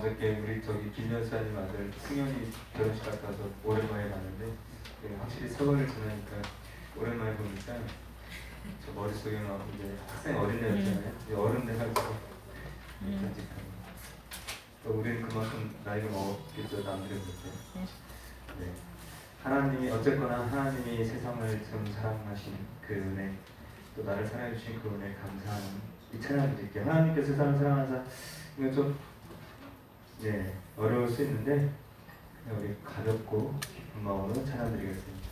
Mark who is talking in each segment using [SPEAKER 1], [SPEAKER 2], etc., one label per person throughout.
[SPEAKER 1] 어저께 우리 김 여사님 아들 승현이 결혼식 갔다 와서 오랜만에 봤는데 확실히 세월을 지나니까 오랜만에 보니까 저 머릿속에 막 이제 학생 어린애였잖아요. 어른 돼가지고 간직하고 또 우리는 그만큼 나이가 먹었겠죠. 남들은 그때. 네. 하나님이 어쨌거나 하나님이 세상을 좀 사랑하신 그 은혜, 또 나를 사랑해 주신 그 은혜 감사하는 이 찬양을 드릴게요. 하나님께서 세상을 사랑하사, 이거 좀 어려울 수 있는데 우리 가볍고 기쁜 마음으로 찬양 드리겠습니다.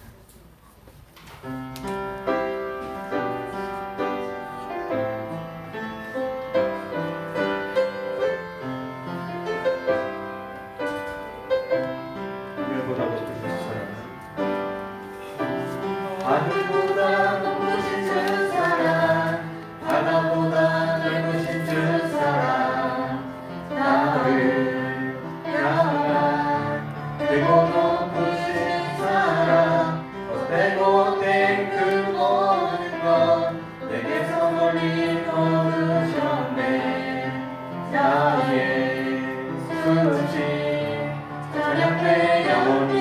[SPEAKER 2] 하늘보다 높으신 주 사랑, 바다보다 넓으신 주 사랑, 나를 향한 크고 높으신 사랑, 헛되고 된 그 모든 것 내게서 멀리 거두셨네. 나의 수지 찬양돼 영원히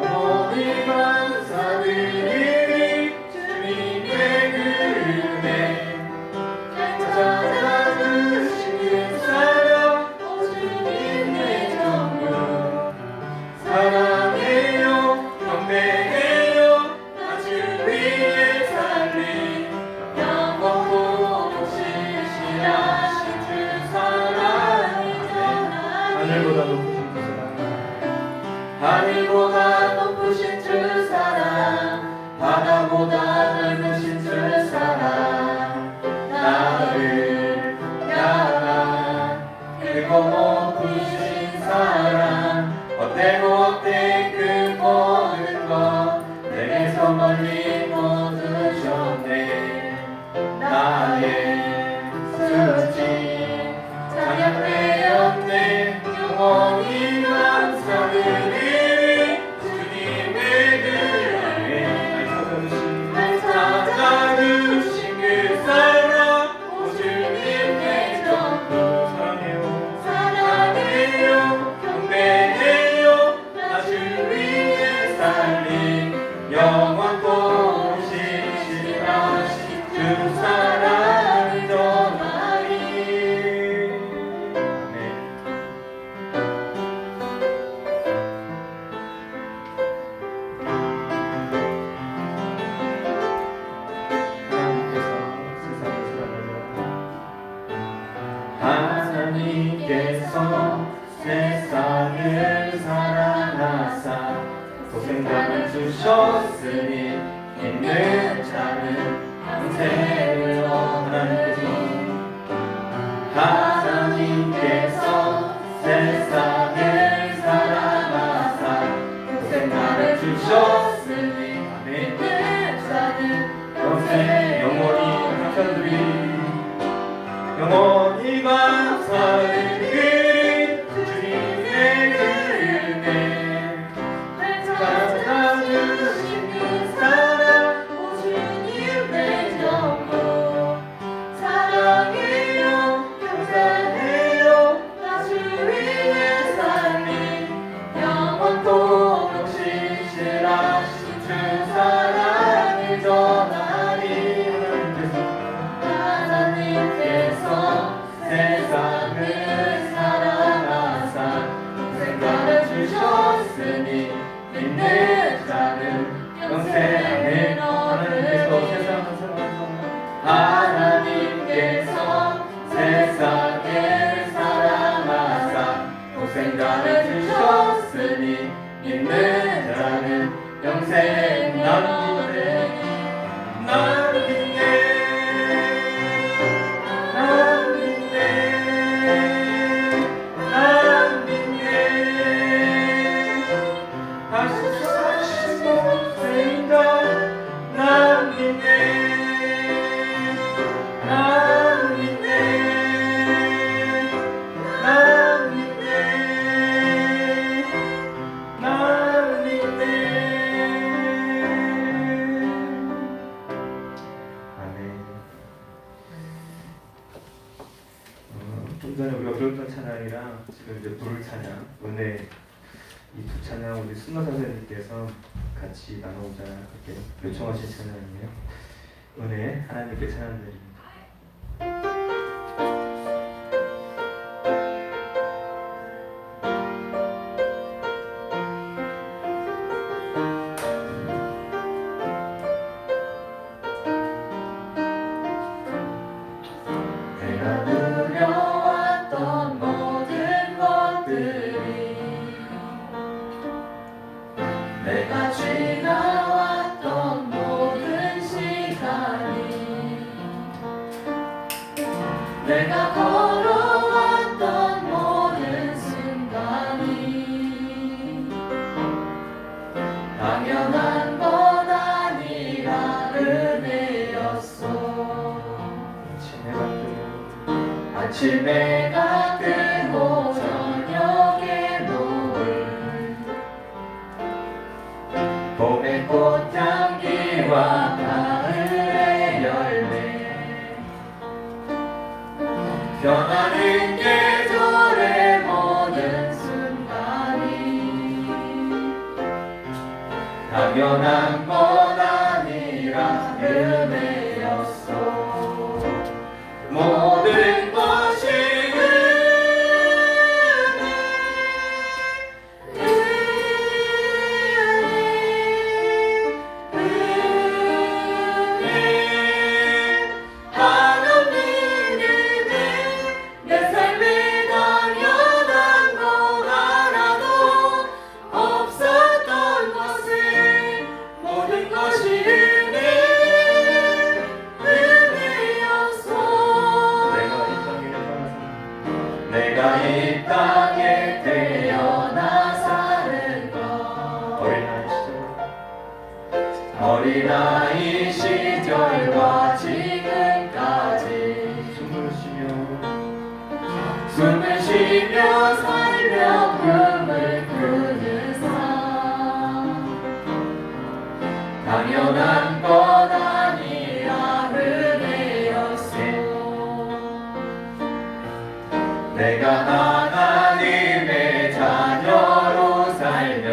[SPEAKER 2] 영원히 감사드리리. 주님의 그 은혜 찾아주신 그 사랑, 오 주님 내 전부 사랑해요 경배해요. 나 주 위에 살리 영원토록 신실하신 주 사랑이 전하니.
[SPEAKER 1] 하늘보다 높으신 그 사랑,
[SPEAKER 2] 하늘보다 높으신 주 사랑, 바다보다 넓으신 주 사랑, 나를 향한 크고 높으신 사랑, 헛되고 헛된 그 모든 것 내게서 멀리 거두셨네. 나의 수지 찬양되었네. 영원히 감사드리리. 주님의 그 은혜 날 찾아주신 그 사랑, 오 주님 내 전부
[SPEAKER 1] 사랑해요.
[SPEAKER 2] 사랑해요 경배해요. 나 주 위에 살리 영원토록 신실하신 주 사랑을 전하리.
[SPEAKER 1] 하나님께서 세상을 사랑하사 독생자를 주셨으니 있는 자는 영생을 하나님께서 세상을 사랑하사 독생자를 주셨으니 있는 자는 영생 영원히 감사드리 영원히 감사드리. 주님의 그 은혜 찾아주신 그 사랑,
[SPEAKER 2] 오 주님 내 전부 사랑해요 감사해요. 나 주 위에 살리 영원토록 신실하신 주 사랑을 전하리. 하나님께서 세상을 사랑하사 생각을 주셨으니 믿는 자는 영생을 얻으리라. 하나님께서 세상을 사랑하사 독생자를 주셨으니 믿는 자는 영생을 얻으리니. 나 믿네
[SPEAKER 1] 찬양이랑 지금 이제 부를 찬양, 은혜 이 두 찬양 우리 순서 선생님께서 같이 나누고자 이렇게 요청하신 찬양이에요. 은혜 하나님께 찬양드립니다.
[SPEAKER 2] 내가 누려왔던 모든 것들이 내가 지나왔던 모든 시간이 내가 걸어왔던 모든 순간이 당연한 건 아니라 은혜였어. 아침에 가뜨고 저녁에 노을 봄의 꽃향기와 가을의 열매 변하는 계절의 모든 순간이 당연한 건 아니라 은혜였어. 모든 것이 은혜 한없는 은혜 내 삶에 당연한 거 하나도 없었던 것을 모든 것이 내가 이 땅에 태어나 사는 것 어린아이 시절과 지금까지 숨을 쉬며 살며 꿈을 꾸는 삶 당연한 것 아니라 은혜였어. 내가 하나님의 자녀로 살며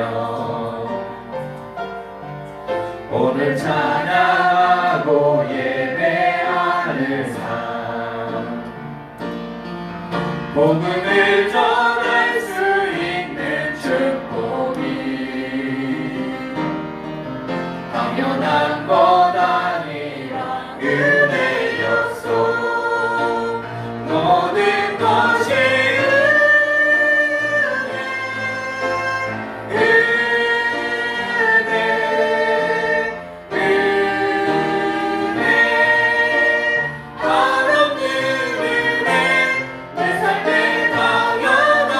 [SPEAKER 2] 오늘 찬양하고 예배하는 삶 복음을 전할 수 있는 축복이 당연한 것 아니라 은혜였어. 모든 것이 은혜 한없는 은혜 내 삶에 당연한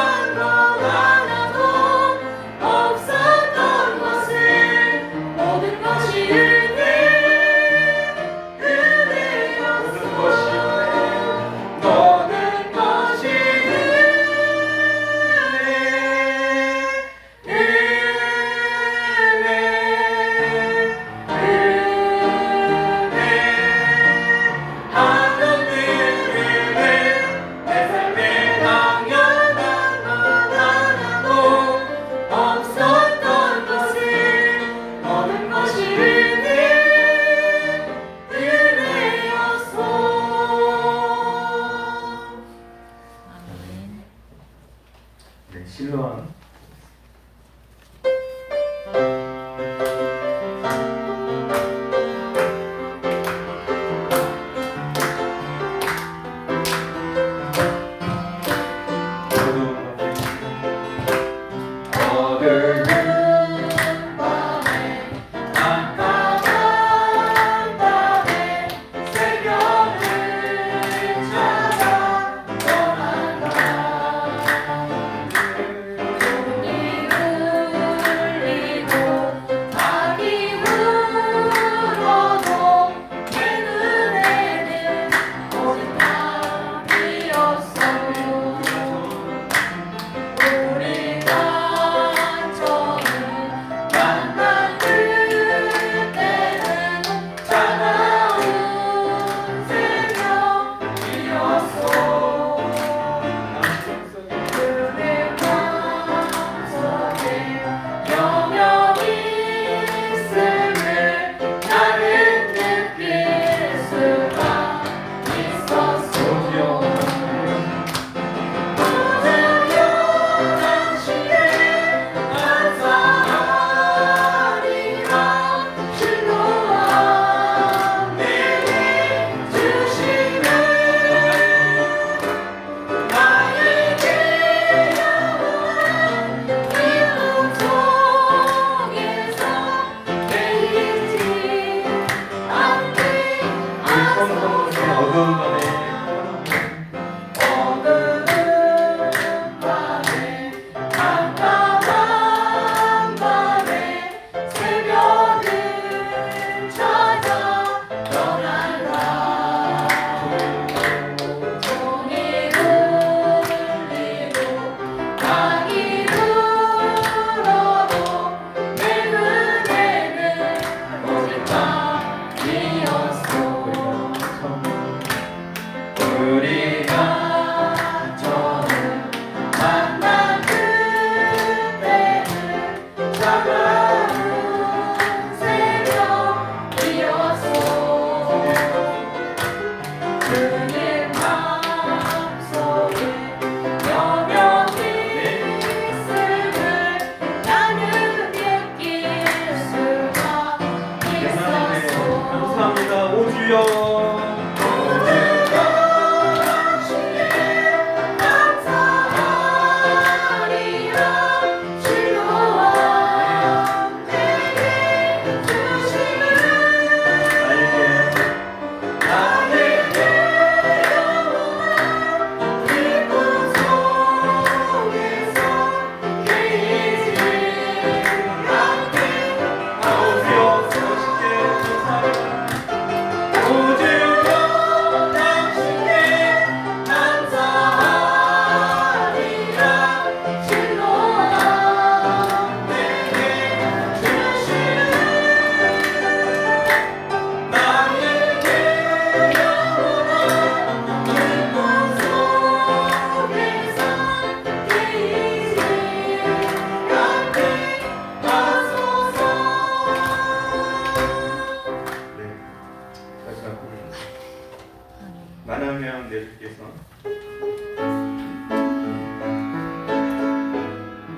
[SPEAKER 1] 만하면 내주께서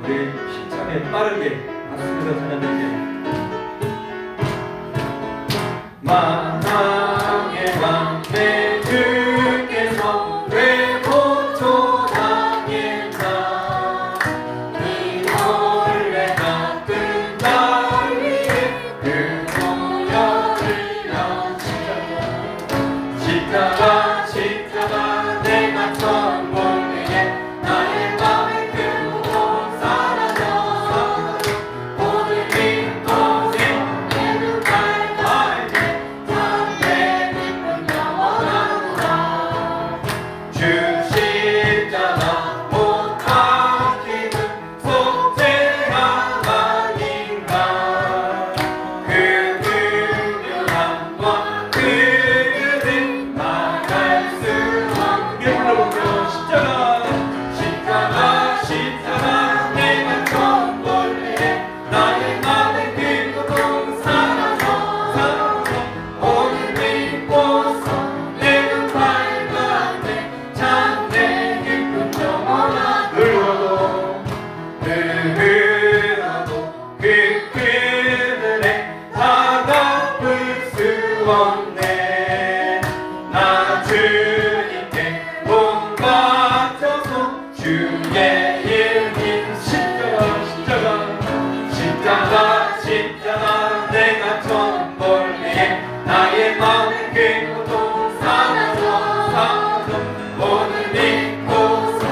[SPEAKER 1] 우리 힘차게 빠르게 박수에서 찬양할게요.
[SPEAKER 2] 만왕의 왕 내 주께서 왜 고초당했나 이 벌레 같은 날 위해 그 보혈을 십자가 십자가 내가 처음 볼 때에 나의 맘의 그 고통 사라져 오늘 이곳에 내 눈깔 갈때 참내 기쁨 영원하노라 주 십자가 못 가지는 속죄함 아닌가 그 은밀함과 그 은혜 말할 수 없게 불러보며 십자가 십자가 내가 처음 볼 때에 나의 맘의 그 고통 사라져 오늘 믿고서 내 눈 밝았네 참내 기쁨 영원하도록 누구라도 그 그늘에 다 갚을 수 없네 나 주님께 몸 바쳐서 주의 이름 십자가 내가 처음 볼 때에 나의 마음의 그 고통 사라져 오늘 믿고서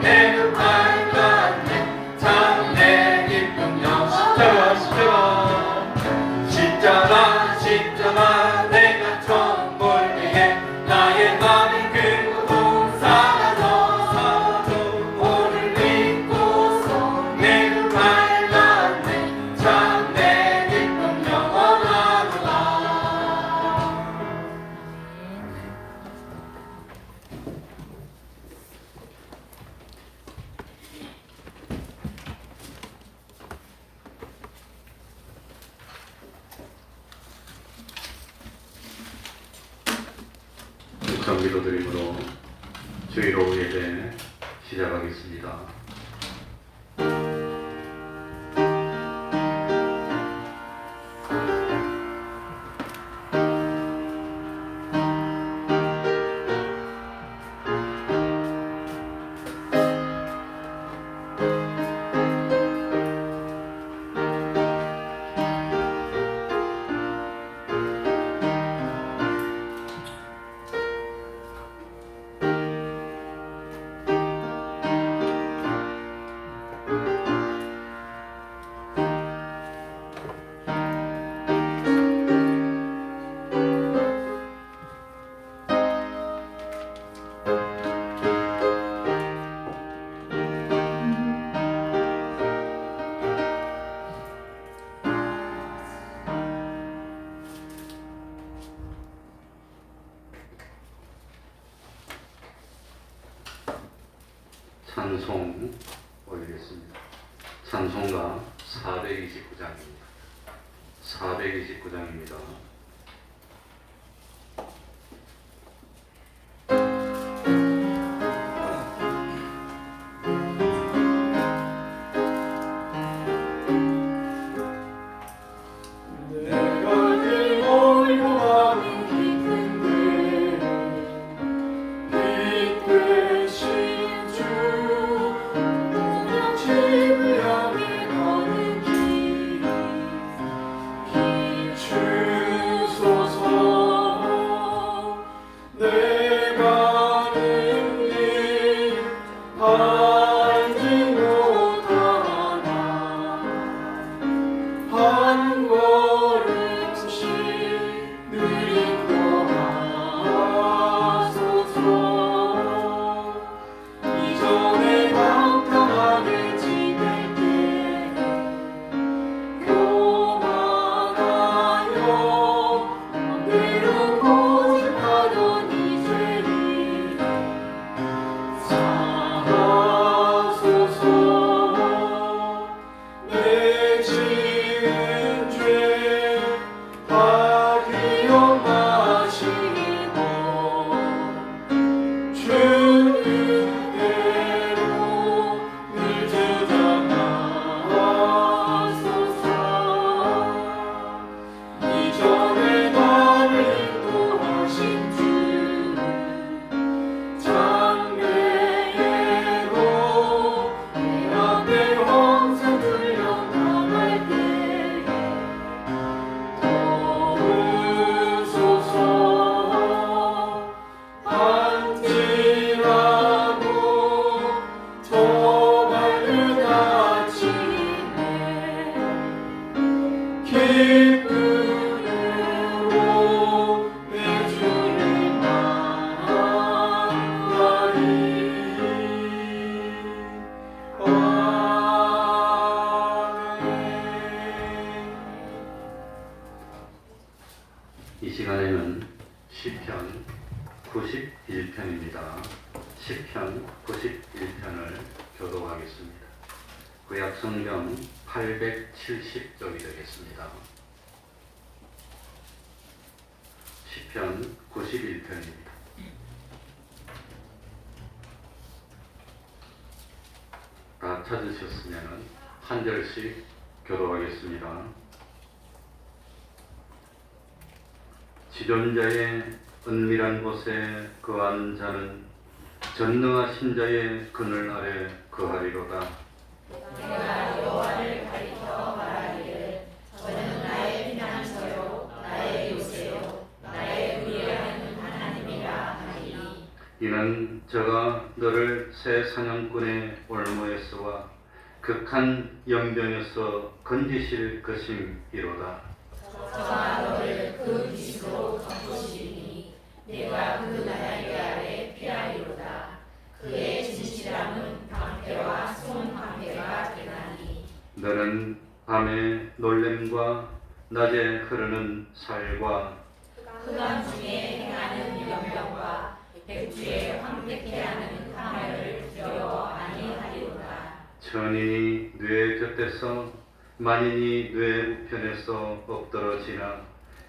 [SPEAKER 2] 내 눈 밝았네 참내 기쁨 십자가 내가 처음 볼 때에 나의 마음의 그 고통 사라져 오늘 믿고서 내 눈 밝았네 참내 기쁨 영원하도다
[SPEAKER 3] 정기도 드림으로 주의로 예배 시작하겠습니다. 찬송 올리겠습니다. 찬송가 429장입니다. 429장입니다.
[SPEAKER 2] 내가 들고 요하는 깊은
[SPEAKER 3] 이 시간에는 시편 91편입니다. 시편 91편을 교독하겠습니다. 구약 성경 870쪽이 되겠습니다. 시편 91편입니다. 다 찾으셨으면 한 절씩 교독하겠습니다. 지존자의 은밀한 곳에 거한 자는 전능하신 자의 그늘 아래 거하리로다.
[SPEAKER 4] 내가 여호와를 가리켜 말하기를 저는 나의 피난처요 나의 요새요 나의 의뢰하는 하나님이라 하리니
[SPEAKER 3] 이는 저가 너를 새 사냥꾼의 올무에서와 극한 연병에서 건지실 것임이로다.
[SPEAKER 4] 저가 너를 그 빛으로 덮으시리니 내가 그 날개 아래 피하리로다. 그의 진실함은 방패와 손방패가 되나니
[SPEAKER 3] 너는 밤에 놀램과 낮에 흐르는 살과
[SPEAKER 4] 흑암 중에 행하는 연병과 백주에 황폐케 하는 항해를 두려워 아니하리로다.
[SPEAKER 3] 천인이 뇌 곁에서 만인이 뇌 우편에서 엎드러지나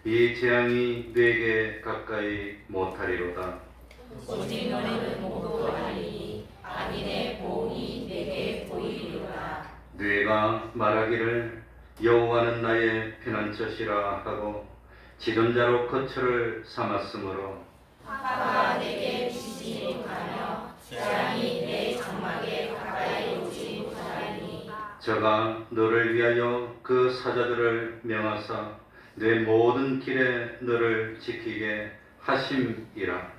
[SPEAKER 3] 이 재앙이 뇌게 가까이 못하리로다.
[SPEAKER 4] 오직 너는 목도하리니 악인의 보응이 내게 보이리로다.
[SPEAKER 3] 뇌가 말하기를 여호와는 나의 피난처시라 하고 지존자로 거처를 삼았으므로
[SPEAKER 4] 화가 내게 비치지 못하며 재앙이 내 장막에 가까이 오지 못하리니
[SPEAKER 3] 저가 너를 위하여 그 사자들을 명하사 내 모든 길에 너를 지키게 하심이라.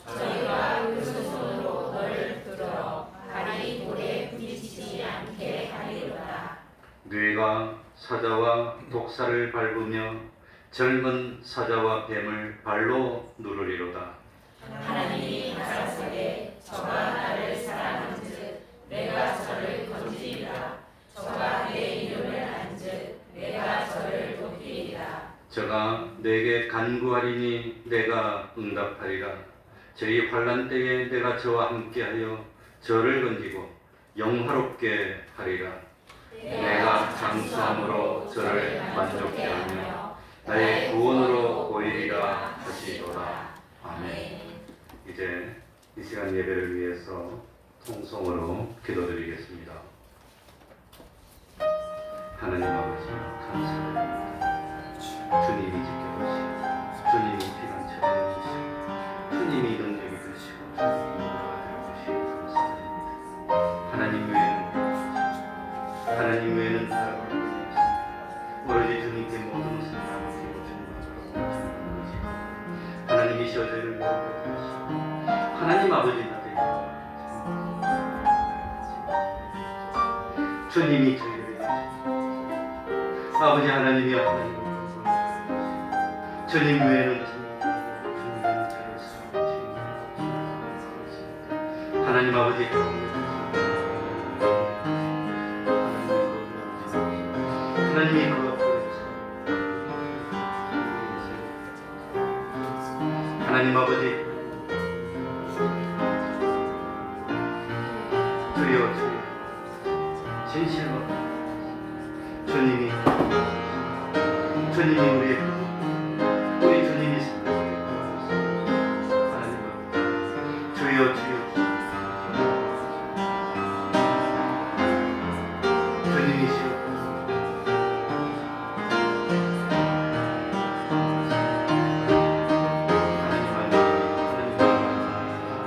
[SPEAKER 4] 저희가 그 손으로 너를 들어 발이 돌에 부딪히지 않게 하리로다.
[SPEAKER 3] 뇌가 사자와 독사를 밟으며 젊은 사자와 뱀을 발로 누르리로다.
[SPEAKER 4] 하나님이 가라사대 저가 나를 사랑한즉 내가 저를 건지리라. 저가 내 이름을 안즉 내가 저를 높이리라.
[SPEAKER 3] 저가 내게 간구하리니 내가 응답하리라. 저희 환난 때에 내가 저와 함께하여 저를 건지고 영화롭게 하리라. 내가 장수함으로 저를 만족케 하며 나의 구원으로 보이리라 하시도다. 아멘. 이제 이 시간 예배를 위해서 통성으로 기도드리겠습니다. 하나님 아버지 감사드립니다. 주님이 지켜주시고 주님이 피난처가 되시고 주님이 능력이 되시고 주님이 인도가 되어주시니 감사드립니다. 하나님 외에는 다른 분이 없습니다. 오로지 주님께 모든 것을 맡기고 주님을 하나님이시여 저희를 용납해 주시고 하나님 아버지가 되시고 주님이 저희를 아버지 하나님이 하나님 주님 외에는 하나님 아버지 하나님이 그 앞에 하나님 아버지 주여 주여 진실로 주님이 우리 주님이 하나님 아버지 주여 주님이시여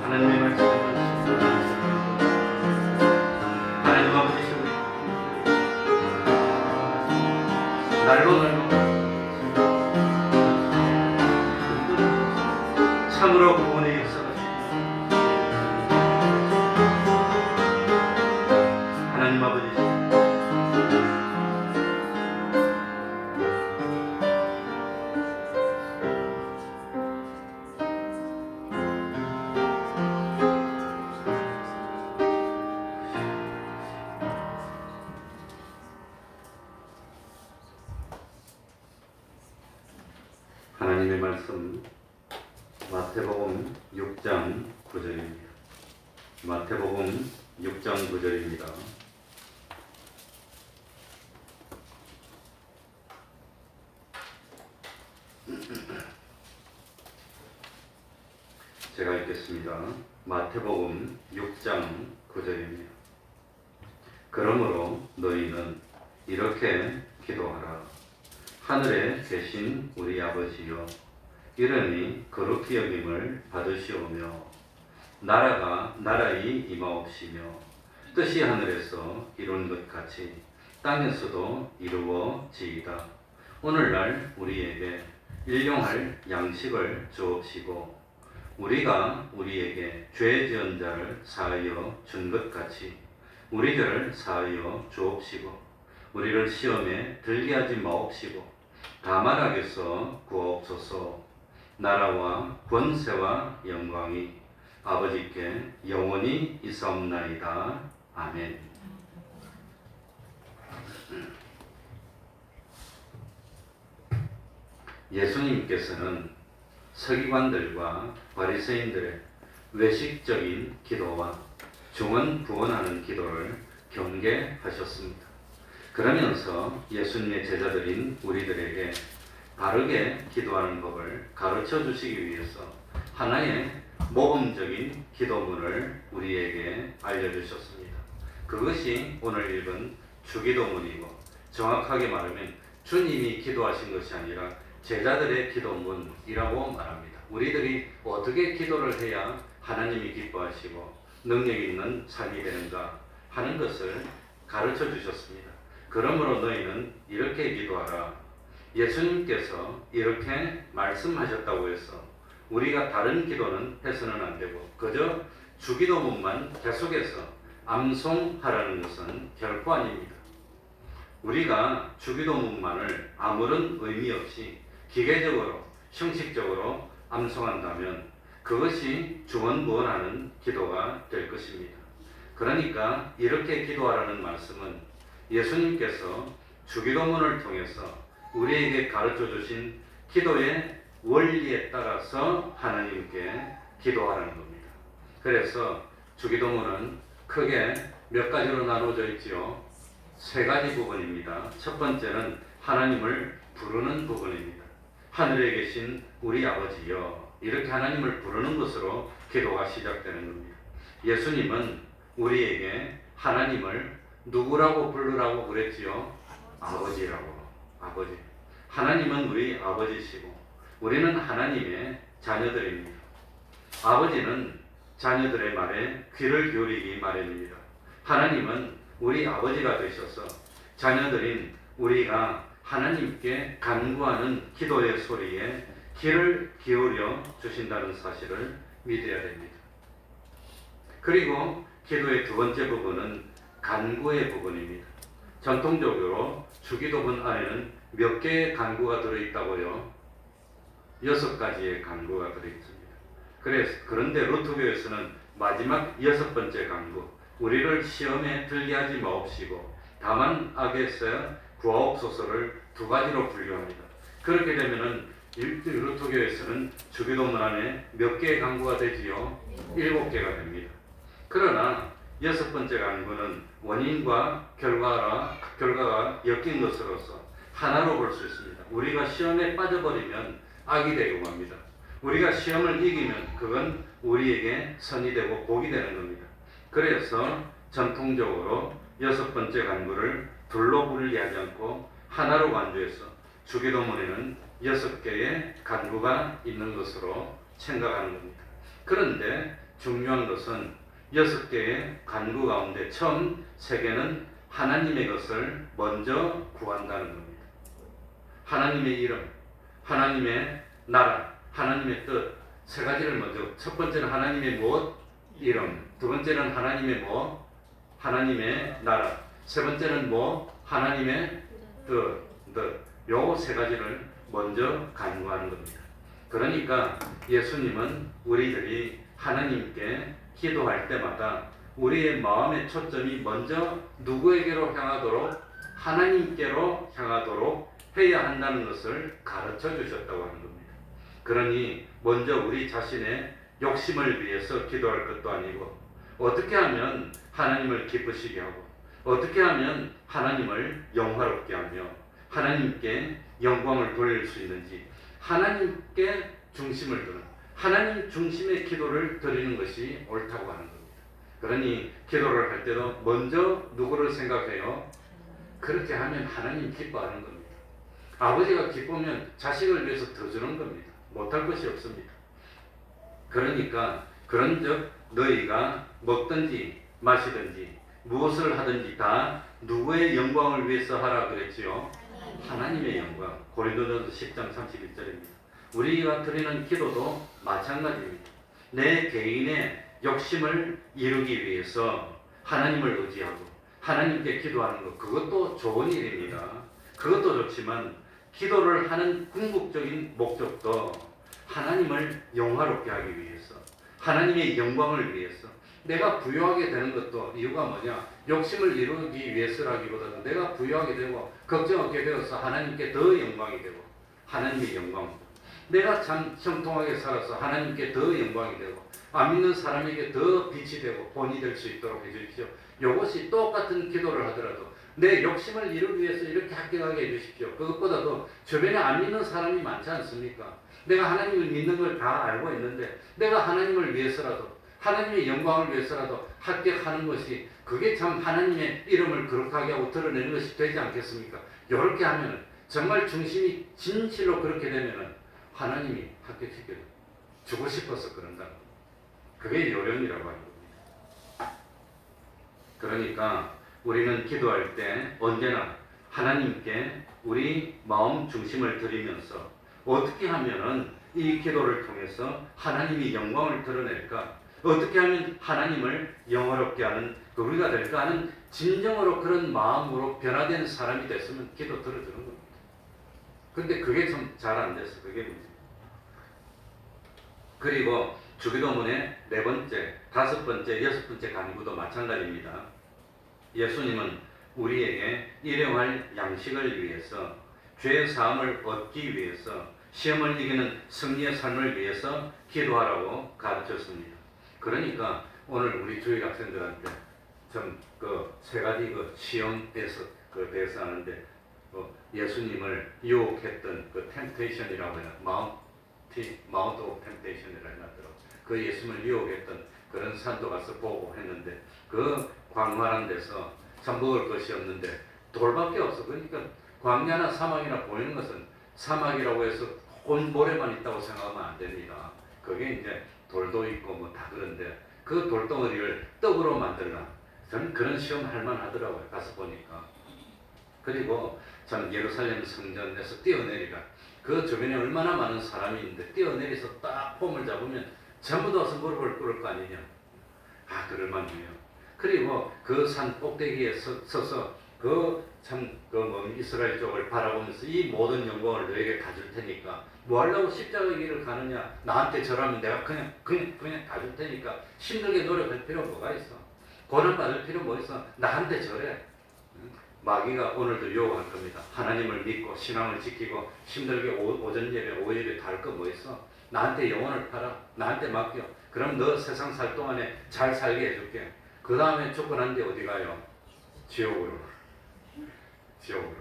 [SPEAKER 3] 하나님의 말씀을 하나님 아버지 날로 참으로 구원의 역사가 하나님 아버지 하나님 하나님의 말씀 마태복음 6장 9절입니다. 마태복음 6장 9절입니다. 제가 읽겠습니다. 마태복음 6장 9절입니다. 그러므로 너희는 이렇게 기도하라. 하늘에 계신 우리 아버지여, 이름이 거룩히 여김을 받으시오며 나라가 나라히 임하옵시며 뜻이 하늘에서 이룬 것 같이 땅에서도 이루어지이다. 오늘날 우리에게 일용할 양식을 주옵시고 우리가 우리에게 죄 지은 자를 사하여 준 것 같이 우리 죄를 사하여 주옵시고 우리를 시험에 들게 하지 마옵시고 다만 악에서 구하옵소서. 나라와 권세와 영광이 아버지께 영원히 있사옵나이다. 아멘. 예수님께서는 서기관들과 바리새인들의 외식적인 기도와 중언부언하는 기도를 경계하셨습니다. 그러면서 예수님의 제자들인 우리들에게 바르게 기도하는 법을 가르쳐 주시기 위해서 하나의 모범적인 기도문을 우리에게 알려주셨습니다. 그것이 오늘 읽은 주기도문이고, 정확하게 말하면 주님이 기도하신 것이 아니라 제자들의 기도문이라고 말합니다. 우리들이 어떻게 기도를 해야 하나님이 기뻐하시고 능력 있는 삶이 되는가 하는 것을 가르쳐 주셨습니다. 그러므로 너희는 이렇게 기도하라. 예수님께서 이렇게 말씀하셨다고 해서 우리가 다른 기도는 해서는 안 되고 그저 주기도문만 계속해서 암송하라는 것은 결코 아닙니다. 우리가 주기도문만을 아무런 의미 없이 기계적으로 형식적으로 암송한다면 그것이 중언부언하는 기도가 될 것입니다. 그러니까 이렇게 기도하라는 말씀은 예수님께서 주기도문을 통해서 우리에게 가르쳐 주신 기도의 원리에 따라서 하나님께 기도하라는 겁니다. 그래서 주기도문은 크게 몇 가지로 나누어져 있지요. 세 가지 부분입니다. 첫 번째는 하나님을 부르는 부분입니다. 하늘에 계신 우리 아버지여, 이렇게 하나님을 부르는 것으로 기도가 시작되는 겁니다. 예수님은 우리에게 하나님을 누구라고 부르라고 그랬지요? 아버지라고. 아버지. 하나님은 우리 아버지시고 우리는 하나님의 자녀들입니다. 아버지는 자녀들의 말에 귀를 기울이기 마련입니다. 하나님은 우리 아버지가 되셔서 자녀들인 우리가 하나님께 간구하는 기도의 소리에 귀를 기울여 주신다는 사실을 믿어야 됩니다. 그리고 기도의 두 번째 부분은 간구의 부분입니다. 전통적으로 주기도문 안에는 몇 개의 간구가 들어있다고요? 6가지의 간구가 들어있습니다. 그런데 루터교에서는 마지막 6번째 간구, 우리를 시험에 들게 하지 마옵시고 다만 악에서 구하옵소서를 2가지로 분류합니다. 그렇게 되면은 루터교에서는 주기도문 안에 몇 개의 간구가 되지요? 7개가 됩니다. 그러나 6번째 간구는 원인과 결과가 엮인 것으로서 하나로 볼 수 있습니다. 우리가 시험에 빠져버리면 악이 되고 맙니다. 우리가 시험을 이기면 그건 우리에게 선이 되고 복이 되는 겁니다. 그래서 전통적으로 6번째 간구를 둘로 분리하지 않고 하나로 간주해서 주기도문에는 6개의 간구가 있는 것으로 생각하는 겁니다. 그런데 중요한 것은 6개의 간구 가운데 처음 3개는 하나님의 것을 먼저 구한다는 겁니다. 하나님의 이름, 하나님의 나라, 하나님의 뜻, 3가지를 먼저. 첫 번째는 하나님의 무엇? 이름. 두 번째는 하나님의 뭐? 하나님의 나라. 세 번째는 뭐? 하나님의 뜻. 요 3가지를 먼저 간구하는 겁니다. 그러니까 예수님은 우리들이 하나님께 기도할 때마다 우리의 마음의 초점이 먼저 누구에게로 향하도록? 하나님께로 향하도록 해야 한다는 것을 가르쳐 주셨다고 하는 겁니다.
[SPEAKER 5] 그러니 먼저 우리 자신의 욕심을 위해서 기도할 것도 아니고 어떻게 하면 하나님을 기쁘시게 하고 어떻게 하면 하나님을 영화롭게 하며 하나님께 영광을 돌릴 수 있는지 하나님께 중심을 두는 하나님 중심의 기도를 드리는 것이 옳다고 하는 겁니다. 그러니 기도를 할 때도 먼저 누구를 생각해요? 그렇게 하면 하나님 기뻐하는 겁니다. 아버지가 기쁘면 자식을 위해서 더 주는 겁니다. 못할 것이 없습니다. 그러니까 그런즉 너희가 먹든지 마시든지 무엇을 하든지 다 누구의 영광을 위해서 하라 그랬지요? 하나님의 영광. 고린도전서 10장 31절입니다. 우리가 드리는 기도도 마찬가지입니다. 내 개인의 욕심을 이루기 위해서 하나님을 의지하고 하나님께 기도하는 것, 그것도 좋은 일입니다. 그것도 좋지만 기도를 하는 궁극적인 목적도 하나님을 영화롭게 하기 위해서 하나님의 영광을 위해서 내가 부유하게 되는 것도 이유가 뭐냐? 욕심을 이루기 위해서라기보다는 내가 부유하게 되고 걱정 없게 되어서 하나님께 더 영광이 되고 하나님의 영광, 내가 참 형통하게 살아서 하나님께 더 영광이 되고 안 믿는 사람에게 더 빛이 되고 본이 될 수 있도록 해주십시오. 이것이 똑같은 기도를 하더라도 내 욕심을 이루기 위해서 이렇게 합격하게 해주십시오. 그것보다도 주변에 안 믿는 사람이 많지 않습니까? 내가 하나님을 믿는 걸 다 알고 있는데 내가 하나님을 위해서라도 하나님의 영광을 위해서라도 합격하는 것이 그게 참 하나님의 이름을 거룩하게 하고 드러내는 것이 되지 않겠습니까? 이렇게 하면 정말 중심이 진실로 그렇게 되면 하나님이 합격시켜 주고 싶어서 그런다. 그게 요령이라고 하는 겁니다. 그러니까 우리는 기도할 때 언제나 하나님께 우리 마음 중심을 드리면서 어떻게 하면은 이 기도를 통해서 하나님이 영광을 드러낼까? 어떻게 하면 하나님을 영화롭게 하는 우리가 될까 하는 진정으로 그런 마음으로 변화된 사람이 됐으면 기도 들어주는 겁니다. 근데 그게 좀 잘 안 돼서 그게 문제입니다. 그리고 주기도문의 4번째, 5번째, 6번째 간구도 마찬가지입니다. 예수님은 우리에게 일용할 양식을 위해서 죄의 사함을 얻기 위해서 시험을 이기는 승리의 삶을 위해서 기도하라고 가르쳤습니다. 그러니까 오늘 우리 주일 학생들한테 좀 그 세 가지 그 시험에서 그 대해서 하는데 예수님을 유혹했던 그 템테이션이라고 해요. 마운트 오브 템테이션이라고 해놨더라고요. 그 예수님을 유혹했던 그런 산도 가서 보고 했는데 그 광활한 데서 참 먹을 것이 없는데 돌밖에 없어. 그러니까 광야나 사막이나 보이는 것은 사막이라고 해서 온 모래만 있다고 생각하면 안 됩니다. 그게 이제 돌도 있고 뭐 다 그런데 그 돌덩어리를 떡으로 만들라. 저는 그런 시험 할 만하더라고요. 가서 보니까. 그리고 참 예루살렘 성전에서 뛰어내리라. 그 주변에 얼마나 많은 사람이 있는데 뛰어내려서 딱 폼을 잡으면 전부 다 와서 무릎을 꿇을 거 아니냐. 아, 그럴만해요. 그리고 그 산 꼭대기에 서서 그 이스라엘 쪽을 바라보면서 이 모든 영광을 너에게 다 줄 테니까 뭐 하려고 십자가의 길을 가느냐. 나한테 절하면 내가 그냥 다 줄 테니까 힘들게 노력할 필요 뭐가 있어. 고난 받을 필요 뭐 있어. 나한테 절해. 마귀가 오늘도 유혹할 겁니다. 하나님을 믿고 신앙을 지키고 힘들게 오전 예배, 오후 예배 다 할 거 뭐 있어. 나한테 영혼을 팔아. 나한테 맡겨. 그럼 너 세상 살 동안에 잘 살게 해줄게. 그 다음에 쫓겨난 데 어디 가요? 지옥으로. 지옥으로.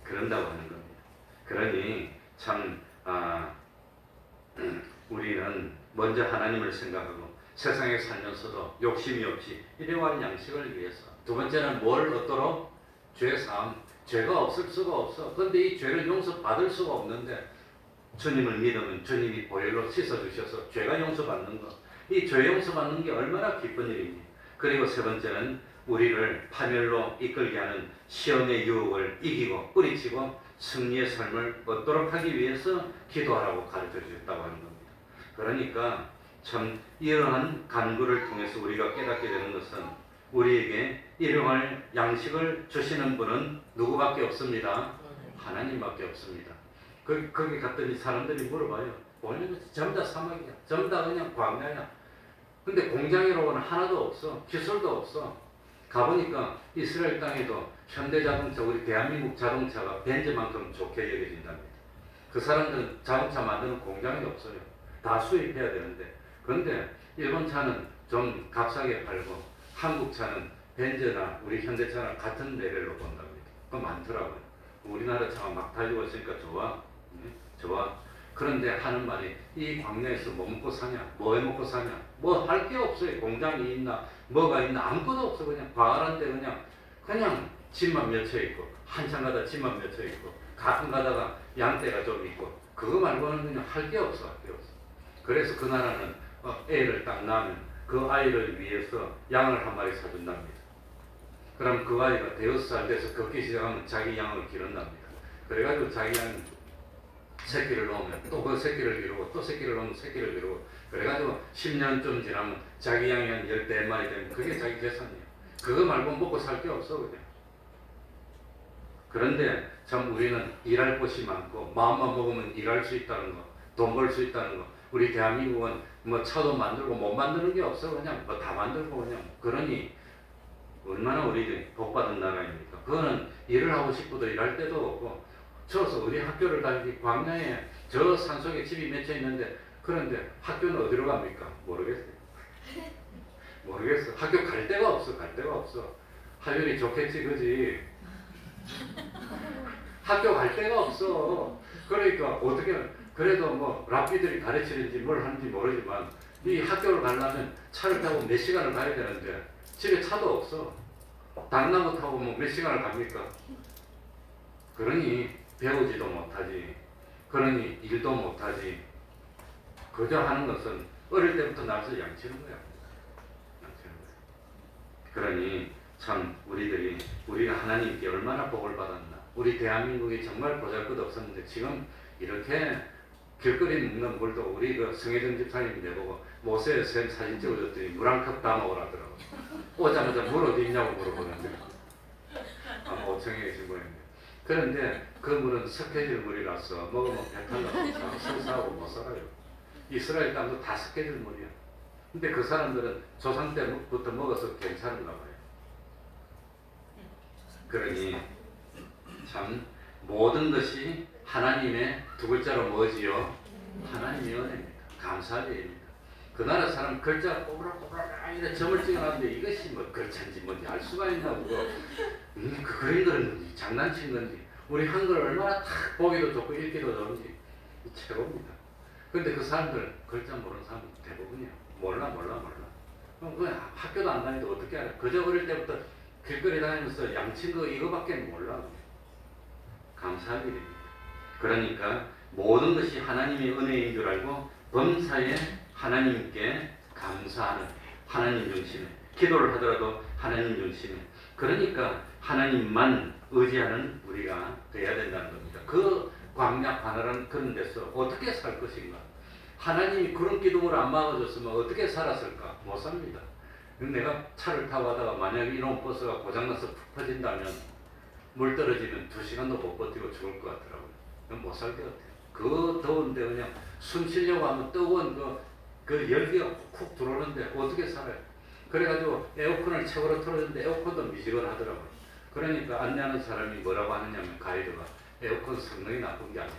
[SPEAKER 5] 그런다고 하는 겁니다. 그러니 참 우리는 먼저 하나님을 생각하고 세상에 살면서도 욕심이 없이 일용할 양식을 위해서. 두 번째는 뭘 얻도록? 죄 사함. 죄가 없을 수가 없어. 그런데 이 죄를 용서받을 수가 없는데 주님을 믿으면 주님이 보혈로 씻어주셔서 죄가 용서받는 것. 이 죄 용서받는 게 얼마나 기쁜 일입니까? 그리고 세 번째는 우리를 파멸로 이끌게 하는 시험의 유혹을 이기고 뿌리치고 승리의 삶을 얻도록 하기 위해서 기도하라고 가르쳐 주셨다고 하는 겁니다. 그러니까 참 이러한 간구를 통해서 우리가 깨닫게 되는 것은 우리에게 일용할 양식을 주시는 분은 누구밖에 없습니다. 하나님밖에 없습니다. 거기 갔더니 사람들이 물어봐요. 보면 전부 다 사막이야. 전부 다 그냥 광야야. 근데 공장이라고는 하나도 없어. 기술도 없어. 가보니까 이스라엘 땅에도 현대자동차, 우리 대한민국 자동차가 벤츠만큼 좋게 여겨진답니다. 그 사람들은 자동차 만드는 공장이 없어요. 다 수입해야 되는데. 그런데 일본 차는 좀 값싸게 팔고 한국 차는 벤츠나 우리 현대차랑 같은 레벨로 본답니다. 그거 많더라고요. 우리나라 차가 막 달리고 있으니까 좋아. 좋아. 그런데 하는 말이 이 광야에서 뭐 먹고 사냐? 뭐 해 먹고 사냐? 뭐 할 게 없어요. 공장이 있나? 뭐가 있나? 아무것도 없어. 그냥 과활한데 그냥 집만 맺혀 있고 한참 가다 집만 맺혀 있고 가끔 가다가 양떼가 좀 있고 그거 말고는 그냥 할 게 없어. 할 게 없어. 그래서 그 나라는 애를 딱 낳으면 그 아이를 위해서 양을 한 마리 사준답니다. 그럼 그 아이가 5살 돼서 걷기 시작하면 자기 양을 기른답니다. 그래가지고 자기 양 새끼를 놓으면 또 그 새끼를 기르고 또 새끼를 놓으면 새끼를 기르고 그래가지고 10년쯤 지나면 자기 양이 한 14마리 되면 그게 자기 재산이에요. 그거 말고 먹고 살 게 없어 그냥. 그런데 참 우리는 일할 곳이 많고 마음만 먹으면 일할 수 있다는 거, 돈 벌 수 있다는 거. 우리 대한민국은 뭐 차도 만들고 못 만드는 게 없어. 그냥 뭐 다 만들고 그냥. 그러니 얼마나 우리들이 복받은 나라입니까? 그거는 일을 하고 싶어도 일할 데도 없고 저서 우리 학교를 다니기 광야에 저 산속에 집이 맺혀 있는데 그런데 학교는 어디로 갑니까? 모르겠어요. 모르겠어. 학교 갈 데가 없어. 갈 데가 없어. 하율이 좋겠지 그지? 학교 갈 데가 없어. 그러니까 어떻게 그래도 뭐 랍비들이 가르치는지 뭘 하는지 모르지만 이 학교를 가려면 차를 타고 몇 시간을 가야 되는데 집에 차도 없어. 당나무 타고 뭐 몇 시간을 갑니까? 그러니 배우지도 못하지. 그러니 일도 못하지. 그저 하는 것은 어릴 때부터 나서 양치는 거야. 양치는 거야. 그러니 참 우리가 하나님께 얼마나 복을 받았나. 우리 대한민국이 정말 보잘것없었는데 지금 이렇게 길거리 먹는 물도 우리 그 성혜정 집사님이 내보고 모세의 샘 사진 찍어줬더니 물 한 컵 다 먹으라더라고. 오자마자 물 어디 있냐고 물어보는데 아마 5층에 계신 모양인데 그런데 그 물은 석회질 물이라서 먹으면 배탈 나서 설사하고 못 살아요. 이스라엘 땅도 다 석회질 물이야. 근데 그 사람들은 조상 때부터 먹어서 괜찮은가 봐요. 그러니 참 모든 것이 하나님의 두 글자로 뭐지요? 하나님의 은혜입니다. 감사의 일입니다. 그 나라 사람 글자 꼬부락꼬부락 이렇게 점을 찍어놨는데 이것이 뭐 글자인지 뭔지 알 수가 있나 그거 그 그림 그린 건지 장난친 건지 우리 한글 얼마나 탁 보기도 좋고 읽기도 좋은지 최고입니다. 근데 그 사람들 글자 모르는 사람 대부분이야. 몰라. 그럼 그 학교도 안 다니도 어떻게 알아? 그저 어릴 때부터 길거리 다니면서 양친 거 이거밖에 몰라. 감사할 일입니다. 그러니까 모든 것이 하나님의 은혜인 줄 알고 범사에 하나님께 감사하는 하나님 중심에 기도를 하더라도 하나님 중심에 그러니까 하나님만 의지하는 우리가 돼야 된다는 겁니다. 그 광야 바나란 그런 데서 어떻게 살 것인가? 하나님이 그런 기둥을 안 막아줬으면 어떻게 살았을까? 못 삽니다. 내가 차를 타고 가다가 만약에 이런 버스가 고장나서 푹 퍼진다면 물 떨어지면 2시간도 못 버티고 죽을 것 같더라고요. 못 살 것 같아요. 그 더운데 그냥 숨 쉬려고 하면 뜨거운 그 열기가 쿡 들어오는데 어떻게 살아요? 그래가지고 에어컨을 최고로 틀어줬는데 에어컨도 미직을 하더라고요. 그러니까 안내하는 사람이 뭐라고 하느냐면 가이드가 에어컨 성능이 나쁜 게 아니라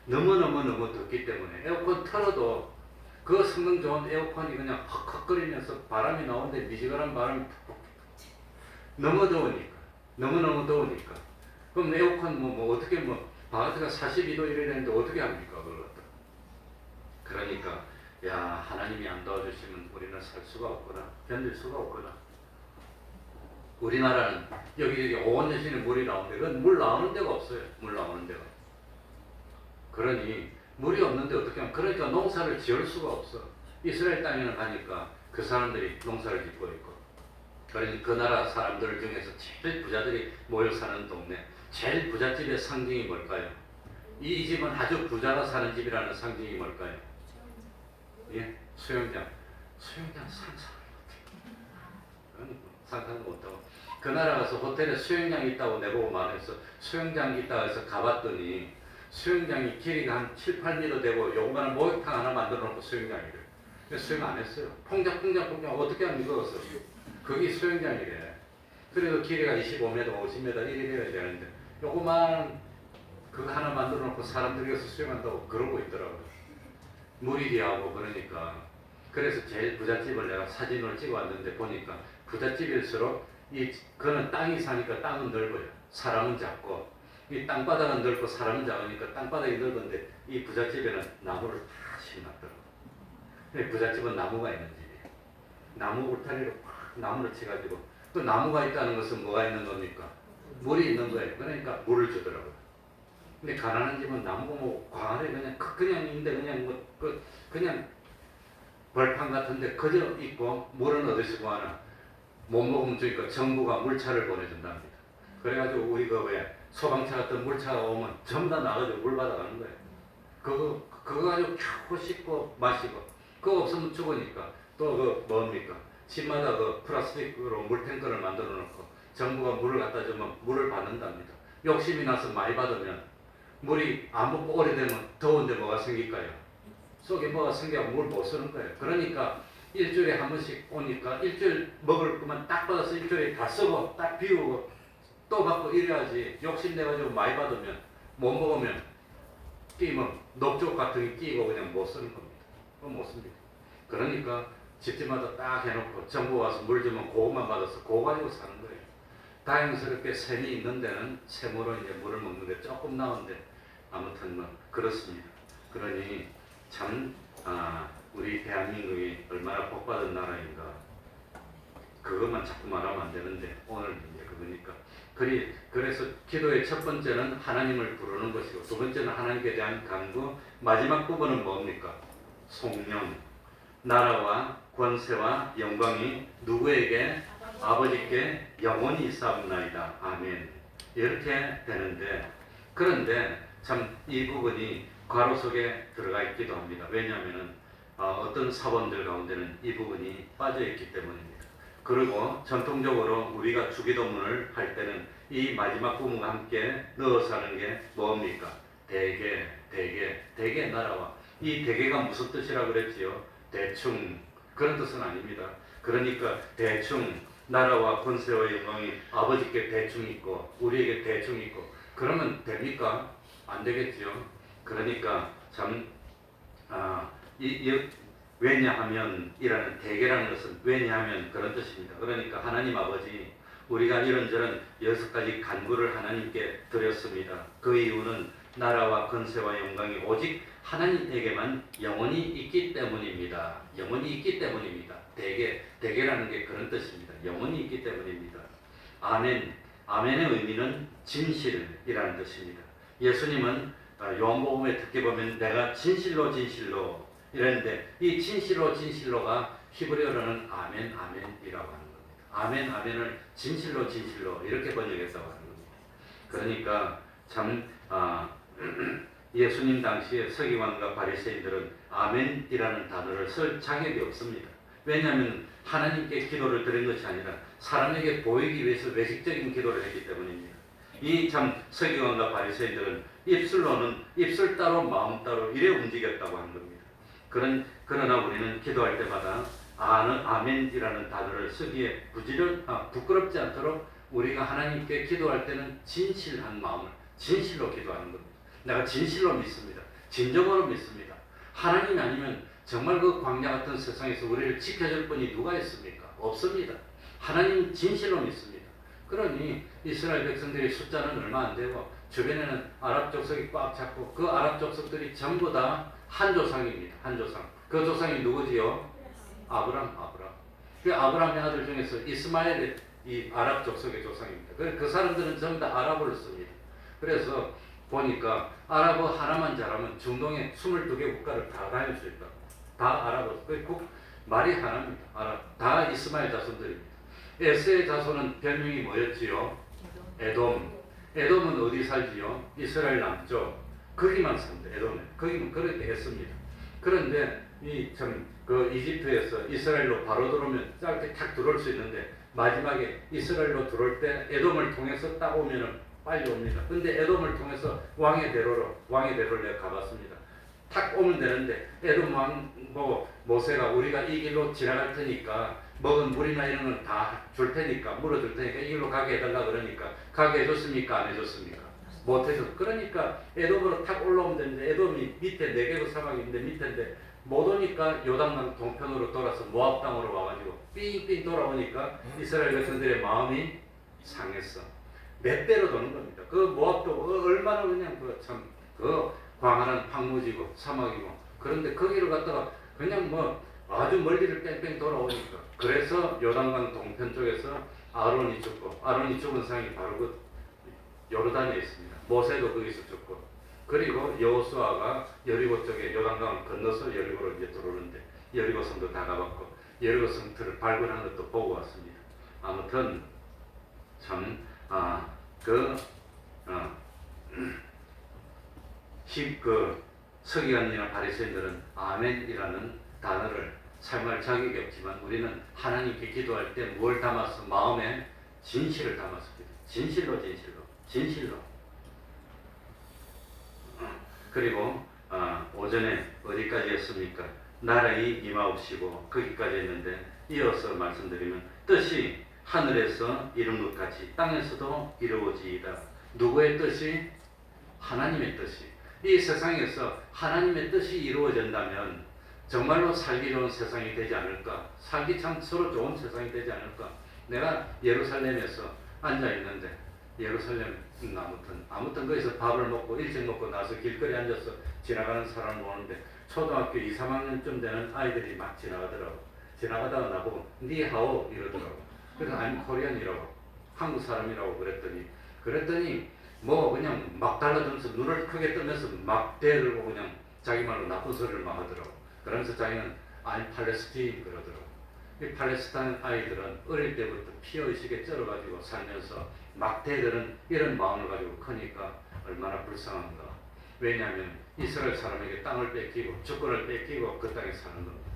[SPEAKER 5] 너무 덥기 때문에 에어컨 틀어도 그 성능 좋은 에어컨이 그냥 헉헉거리면서 바람이 나오는데 미지근한 바람이 너무 더우니까 그럼 에어컨 뭐 어떻게 바깥가 42도 이래야 되는데 어떻게 합니까 그걸 갖다. 그러니까 야 하나님이 안 도와주시면 우리는 살 수가 없구나 견딜 수가 없구나. 우리나라는 여기 온 여신에 물이 나오는데 그건 물 나오는 데가 없어요. 물 나오는 데가. 그러니 물이 없는데 어떻게 하면 그러니까 농사를 지을 수가 없어. 이스라엘 땅에는 가니까 그 사람들이 농사를 짓고 있고 그러니 그 나라 사람들 중에서 제일 부자들이 모여 사는 동네 제일 부잣집의 상징이 뭘까요? 이 집은 아주 부자가 사는 집이라는 상징이 뭘까요? 예? 수영장 상상을 못하고 그 나라 가서 호텔에 수영장이 있다고 내보고 말해서 수영장이 있다고 해서 가봤더니 수영장이 길이가 한 7, 8m 되고 요만한 목욕탕 하나 만들어 놓고 수영장이래. 수영 안 했어요. 퐁장 어떻게 합니까? 그게 수영장이래. 그래도 길이가 25m, 50m 이래 되어야 되는데 요거만 그거 하나 만들어 놓고 사람들에게서 수행한다고 그러고 있더라고요. 무리기하고 그러니까. 그래서 제일 부잣집을 내가 사진을 찍어 왔는데 보니까 부잣집일수록 그는 땅이 사니까 땅은 넓어요. 사람은 작고 이 땅바닥은 넓고 사람은 작으니까 땅바닥이 넓은데 이 부잣집에는 나무를 다 심어놨더라고요. 부잣집은 나무가 있는 집이에요. 나무 울타리로 팍 나무를 쳐가지고 그 나무가 있다는 것은 뭐가 있는 겁니까? 물이 있는 거예요. 그러니까 물을 주더라고요. 근데 가난한 집은 나무가 뭐 광활해 그냥 있는데 그냥 벌판 같은데 그저 있고 물은 어디서 구하나 못 먹으면 주니까 정부가 물차를 보내준답니다. 그래가지고 우리가 왜 소방차 같은 물차가 오면 전부 다 나가지고 물 받아가는 거예요. 그거 가지고 겨우 씻고 마시고 그거 없으면 죽으니까 또 그 뭡니까? 집마다 그 플라스틱으로 물탱크를 만들어 놓고 정부가 물을 갖다 주면 물을 받는답니다. 욕심이 나서 많이 받으면 물이 안 먹고 오래되면 더운데 뭐가 생길까요? 속에 뭐가 생겨서 물 못 쓰는 거예요. 그러니까 일주일에 한 번씩 오니까 일주일 먹을 거만 딱 받아서 일주일에 다 쓰고 딱 비우고 또 받고 이래야지. 욕심내가지고 많이 받으면 못 먹으면 끼면 녹조 같은 게 끼고 그냥 못 쓰는 겁니다. 그건 못 씁니다. 그러니까 집집마다 딱 해놓고 정부 와서 물 주면 그것만 받아서 그거 가지고 사는 거예요. 다행스럽게 샘이 있는 데는 샘으로 이제 물을 먹는데 조금 나은데 아무튼 뭐 그렇습니다. 그러니 참 우리 대한민국이 얼마나 복받은 나라인가. 그것만 자꾸 말하면 안 되는데 오늘 이제 그거니까. 그래서 기도의 첫 번째는 하나님을 부르는 것이고 두 번째는 하나님께 대한 간구, 마지막 부분은 뭡니까? 송명. 나라와 권세와 영광이 누구에게? 아버지께 영원히 있사옵나이다. 아멘. 이렇게 되는데 그런데 참 이 부분이 괄호 속에 들어가 있기도 합니다. 왜냐하면 어떤 사본들 가운데는 이 부분이 빠져 있기 때문입니다. 그리고 전통적으로 우리가 주기도문을 할 때는 이 마지막 부분과 함께 넣어서 하는 게 뭡니까? 대개 나라와. 이 대개가 무슨 뜻이라고 그랬지요? 대충. 그런 뜻은 아닙니다. 그러니까 대충 나라와 권세와 영광이 아버지께 대충 있고 우리에게 대충 있고 그러면 됩니까? 안 되겠지요. 그러니까 참 왜냐하면 이라는 대개라는 것은 왜냐하면 그런 뜻입니다. 그러니까 하나님 아버지 우리가 이런저런 6가지 간구를 하나님께 드렸습니다. 그 이유는 나라와 권세와 영광이 오직 하나님에게만 영원히 있기 때문입니다. 영원히 있기 때문입니다. 대개라는 게 그런 뜻입니다. 영원히 있기 때문입니다. 아멘. 아멘의 의미는 진실이라는 뜻입니다. 예수님은 요한복음에 듣게 보면 내가 진실로 이랬는데 이 진실로가 히브리어로는 아멘 아멘이라고 하는 겁니다. 아멘 아멘을 진실로 이렇게 번역했다고 하는 겁니다. 그러니까 참 예수님 당시에 서기관과 바리새인들은 아멘이라는 단어를 쓸 자격이 없습니다. 왜냐하면 하나님께 기도를 드린 것이 아니라 사람에게 보이기 위해서 외식적인 기도를 했기 때문입니다. 이 참 서기관과 바리새인들은 입술 따로 마음 따로 이래 움직였다고 하는 겁니다. 그러나 우리는 기도할 때마다 아멘이라는 단어를 쓰기에 부끄럽지 않도록 우리가 하나님께 기도할 때는 진실한 마음을 진실로 기도하는 겁니다. 내가 진실로 믿습니다. 진정으로 믿습니다. 하나님이 아니면 정말 그 광야 같은 세상에서 우리를 지켜줄 분이 누가 있습니까? 없습니다. 하나님 진실로 믿습니다. 그러니 이스라엘 백성들의 숫자는 얼마 안 되고 주변에는 아랍 족속이 꽉 잡고 그 아랍 족속들이 전부 다 한 조상입니다. 한 조상. 그 조상이 누구지요? 아브람. 그 아브람의 아들 중에서 이스마엘이 이 아랍 족속의 조상입니다. 그 사람들은 전부 다 아랍어를 씁니다. 그래서 보니까 아랍어 하나만 잘하면 중동의 22개 국가를 다 다닐 수 있다. 다 아랍어. 말이 하나입니다. 아랍. 다 이스마엘 자손들입니다. 에스의 자손은 별명이 뭐였지요? 에돔은 어디 살지요? 이스라엘 남쪽. 거기만 삽니다. 에돔에. 거기만 그렇게 했습니다. 그런데 그 이집트에서 이스라엘로 바로 들어오면 짧게 탁 들어올 수 있는데 마지막에 이스라엘로 들어올 때 에돔을 통해서 딱 오면은 빨리 옵니다. 근데 에돔을 통해서 왕의 대로를 내가 가봤습니다. 탁 오면 되는데 에돔 왕 보고 모세가 우리가 이 길로 지나갈 테니까 먹은 물이나 이런 건 다 줄 테니까 물어줄 테니까 이 길로 가게 해달라 그러니까 가게 해줬습니까? 안 해줬습니까? 못 해서 그러니까 에돔으로 탁 올라오면 되는데 에돔이 밑에 네개국 사막인데 밑에인데 못 오니까 요단강 동편으로 돌아서 모압 땅으로 와가지고 삥삥 돌아오니까 이스라엘 백성들의 마음이 상했어. 몇 배로 도는 겁니다. 그 모압도 얼마나 그냥 그 광활한 황무지고 사막이고 그런데 거기를 갔다가 그냥 뭐 아주 멀리를 뺑뺑 돌아오니까 그래서 요단강 동편 쪽에서 아론이 죽고 아론이 죽은 상이 바로 그 요르단에 있습니다. 모세도 거기서 죽고 그리고 여호수아가 여리고 쪽에 요단강을 건너서 여리고로 이제 들어오는데 여리고 성도 다 가봤고 여리고 성들을 발굴한 것도 보고 왔습니다. 아무튼 참 그 서기관이나 바리새인들은 아멘이라는 단어를 사용할 자격이 없지만 우리는 하나님께 기도할 때 뭘 담아서 마음에 진실을 담았습니다. 진실로. 그리고 오전에 어디까지 했습니까? 나라의 임하옵시고 거기까지 했는데 이어서 말씀드리면 뜻이 하늘에서 이룬 것 같이 땅에서도 이루어지이다. 누구의 뜻이? 하나님의 뜻이. 이 세상에서 하나님의 뜻이 이루어진다면 정말로 살기 좋은 세상이 되지 않을까? 살기 참 서로 좋은 세상이 되지 않을까? 내가 예루살렘에서 앉아 있는데 예루살렘 아무튼 거기서 밥을 먹고 일찍 먹고 나서 길거리에 앉아서 지나가는 사람을 보는데 초등학교 2, 3학년쯤 되는 아이들이 막 지나가더라고. 지나가다가 나보고 니하오 이러더라고. 그래서 I'm 코리안이라고 한국 사람이라고 그랬더니 뭐 그냥 막 달라들면서 눈을 크게 뜨면서 막 대들고 그냥 자기 말로 나쁜 소리를 막 하더라고. 그러면서 자기는 I'm 팔레스타인 그러더라고. 이 팔레스타인 아이들은 어릴 때부터 피의식에 쩔어가지고 살면서 막 대드는 이런 마음을 가지고 크니까 얼마나 불쌍한가. 왜냐하면 이스라엘 사람에게 땅을 뺏기고 주권을 뺏기고 그 땅에 사는 겁니다.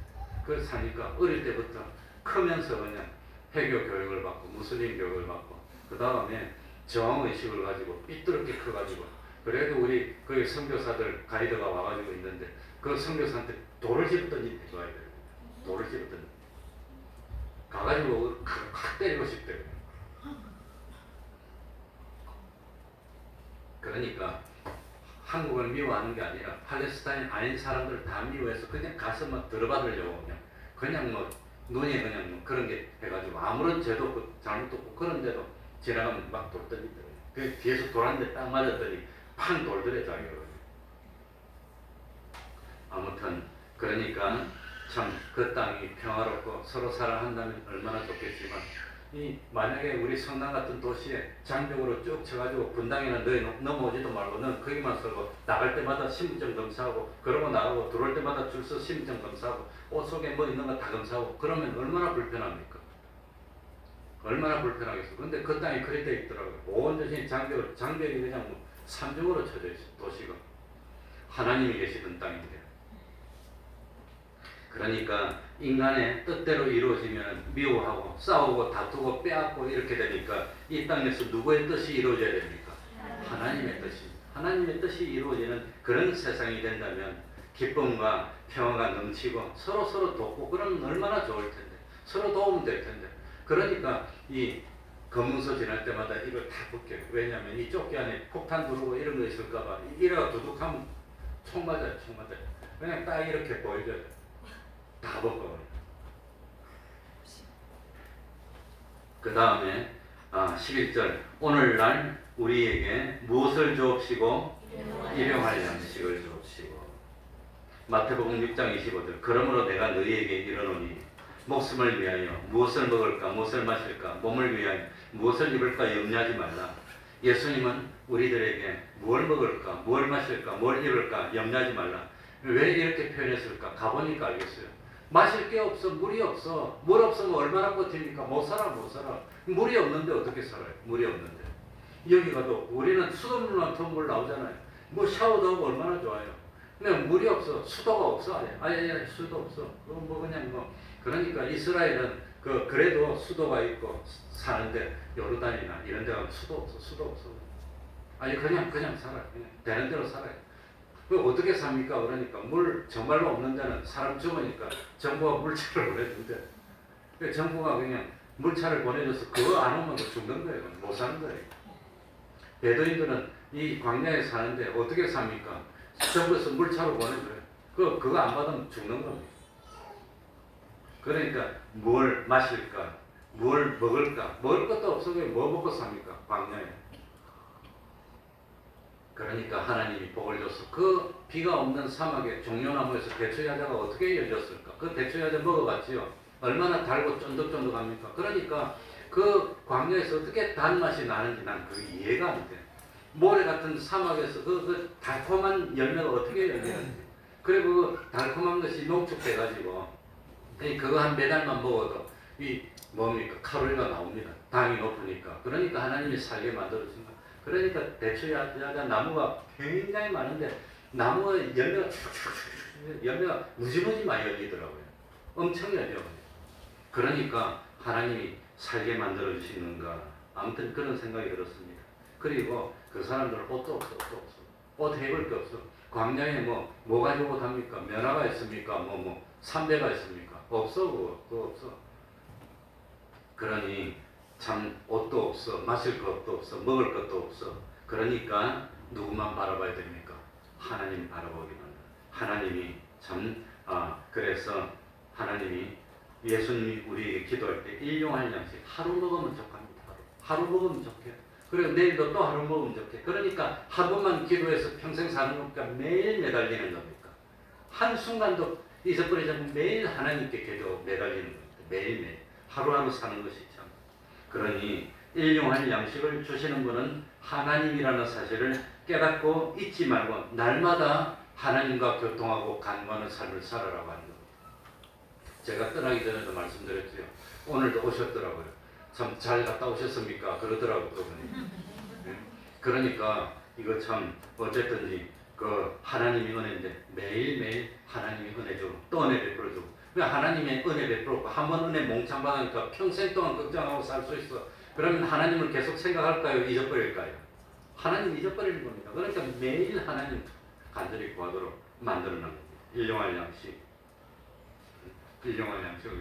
[SPEAKER 5] 그 사니까 어릴 때부터 크면서 그냥 해교 교육을 받고 무슬림 교육을 받고 그 다음에 정의식을 가지고 삐뚤게 커가지고 그래도 우리 거기 선교사들 가이드가 와가지고 있는데 그 선교사한테 돌을 집었더니 좋아야 돼요. 돌을 집었더니 가가지고 확 때리고 싶대요. 그러니까 한국을 미워하는 게 아니라 팔레스타인 아닌 사람들 다 미워해서 그냥 가서 막 들어받으려고 그냥 뭐 눈이 그냥 뭐 그런 게 해가지고 아무런 죄도 없고 잘못도 없고 그런데도 지나가면 막 돌더니 그 뒤에서 돌았는데 딱 맞았더니 팡 돌더래 자기가. 아무튼 그러니까 참 그 땅이 평화롭고 서로 사랑한다면 얼마나 좋겠지만 이 만약에 우리 성남 같은 도시에 장벽으로 쭉 쳐가지고 분당이나 너희 넘어오지도 말고 넌 거기만 서고 나갈 때마다 신분증 검사하고 그러고 나가고 들어올 때마다 줄 서 신분증 검사하고 옷 속에 뭐 있는 거 다 검사하고 그러면 얼마나 불편합니까? 얼마나 불편하겠어. 근데 그 땅이 그리 돼 있더라고요. 온전히 장벽이 그냥 뭐 삼중으로 쳐져 있어. 도시가 하나님이 계시던 땅인데. 그러니까 인간의 뜻대로 이루어지면 미워하고 싸우고 다투고 빼앗고 이렇게 되니까 이 땅에서 누구의 뜻이 이루어져야 됩니까? 하나님의 뜻이. 하나님의 뜻이 이루어지는 그런 세상이 된다면 기쁨과 평화가 넘치고 서로 돕고 그러면 얼마나 좋을 텐데. 서로 도움 될 텐데. 그러니까 이 검문소 지날 때마다 이걸 다 벗겨요. 왜냐하면 이 조끼 안에 폭탄 두르고 이런 거 있을까봐 이래가 두둑하면 총 맞아요. 그냥 딱 이렇게 보여줘요. 다 벗고. 그 다음에 11절 오늘날 우리에게 무엇을 주옵시고 일용할 양식을 주옵시고. 마태복음 6장 25절 그러므로 내가 너희에게 이르노니 목숨을 위하여 무엇을 먹을까 무엇을 마실까 몸을 위하여 무엇을 입을까 염려하지 말라. 예수님은 우리들에게 무엇을 먹을까 무엇을 마실까 뭘 입을까 염려하지 말라. 왜 이렇게 표현했을까? 가보니까 알겠어요. 마실 게 없어, 물이 없어. 물 없으면 얼마나 버팁니까? 못 살아. 물이 없는데 어떻게 살아요? 물이 없는데. 여기 가도 우리는 수돗물만 물 나오잖아요. 뭐 샤워도 하고 얼마나 좋아요. 근데 물이 없어. 수도가 없어. 아예 수도 없어. 뭐 그냥 뭐. 그러니까 이스라엘은 그래도 수도가 있고 사는데 요르단이나 이런 데 가면 수도 없어. 아니 그냥 살아요. 그냥 되는 대로 살아요. 그 어떻게 삽니까? 그러니까 물 정말로 없는 데는 사람 죽으니까 정부가 물차를 보내준대. 정부가 그냥 물차를 보내줘서 그거 안 오면 죽는 거예요. 못 사는 거예요. 베두인들은 이 광야에 사는데 어떻게 삽니까? 정부에서 물차로 보내줘요. 그거 안 받으면 죽는 겁니다. 그러니까 뭘 마실까? 뭘 먹을까? 먹을 것도 없어. 뭐 먹고 삽니까? 광야에. 그러니까 하나님이 복을 줬어. 그 비가 없는 사막에 종려나무에서 대추야자가 어떻게 열렸을까? 그 대추야자 먹어봤지요. 얼마나 달고 쫀득쫀득합니까? 그러니까 그 광야에서 어떻게 단맛이 나는지 난 그게 이해가 안 돼. 모래 같은 사막에서 그 달콤한 열매가 어떻게 열리는지. 그리고 그 달콤한 것이 농축돼가지고 그거 한 매달만 먹어도 이 뭡니까? 칼로리가 나옵니다. 당이 높으니까. 그러니까 하나님이 살게 만들어준 거야. 그러니까 대추야자 나무가 굉장히 많은데 나무가 열매가 무지무지 많이 열리더라고요. 엄청 열려요. 그러니까 하나님이 살게 만들어 주시는가. 아무튼 그런 생각이 들었습니다. 그리고 그 사람들은 옷도 없어. 옷 입을 게 없어. 광야에 뭐 가지고 답니까? 면화가 있습니까? 삼배가 있습니까? 없어. 그거 없어. 그러니 참 옷도 없어, 마실 것도 없어, 먹을 것도 없어. 그러니까 누구만 바라봐야 됩니까? 하나님 바라보기만. 하나님이 참 그래서 하나님이 예수님이 우리에게 기도할 때 일용할 양식 하루 먹으면 족합니다. 하루 먹으면 족해. 그리고 내일도 또 하루 먹으면 족해. 그러니까 하루만 기도해서 평생 사는 겁니까? 매일 매달리는 겁니까? 한순간도 잊어버리지 않고 매일 하나님께 기도 매달리는 겁니다. 매일매일 하루하루 사는 것이 참. 그러니 일용할 양식을 주시는 분은 하나님이라는 사실을 깨닫고 잊지 말고 날마다 하나님과 교통하고 간구하는 삶을 살아라고 하는 겁니다. 제가 떠나기 전에도 말씀드렸죠. 오늘도 오셨더라고요. 참 잘 갔다 오셨습니까? 그러더라고요. 그분이. 그러니까 이거 참 어쨌든지 그 하나님이 은혜인데 매일매일 하나님이 은혜 주고 또 은혜 베풀어 주고 왜 하나님의 은혜 베풀었고 한 번 은혜 몽창 받으니까 평생 동안 걱정하고 살 수 있어. 그러면 하나님을 계속 생각할까요? 잊어버릴까요? 하나님 잊어버리는 겁니다. 그러니까 매일 하나님 간절히 구하도록 만들어 놓은 겁니다. 일용할 양식을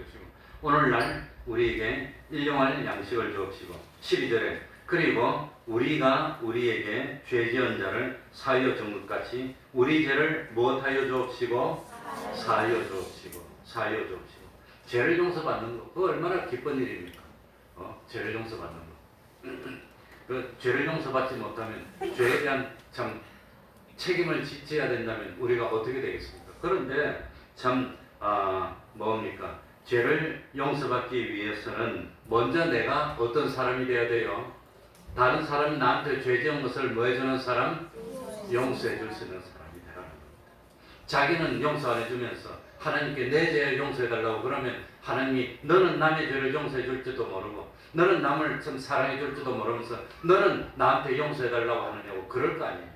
[SPEAKER 5] 주시고 오늘날 우리에게 일용할 양식을 주옵시고 12절에 그리고 우리가 우리에게 죄 지은 자를 사하여 준 것 같이 우리 죄를 무엇하여 주옵시고 사하여 주옵시고 죄를 용서받는 거 그거 얼마나 기쁜 일입니까? 죄를 용서받는 거. 그 죄를 용서받지 못하면 죄에 대한 참 책임을 져야 된다면 우리가 어떻게 되겠습니까? 그런데 참 뭡니까? 죄를 용서받기 위해서는 먼저 내가 어떤 사람이 되어야 돼요? 다른 사람이 나한테 죄 지은 것을 뭐 해주는 사람? 용서해 줄 수 있는 사람이 되라는 겁니다. 자기는 용서 안 해주면서 하나님께 내 죄를 용서해 달라고 그러면 하나님이 너는 남의 죄를 용서해 줄지도 모르고 너는 남을 좀 사랑해 줄지도 모르면서 너는 나한테 용서해 달라고 하느냐고 그럴 거 아닙니까?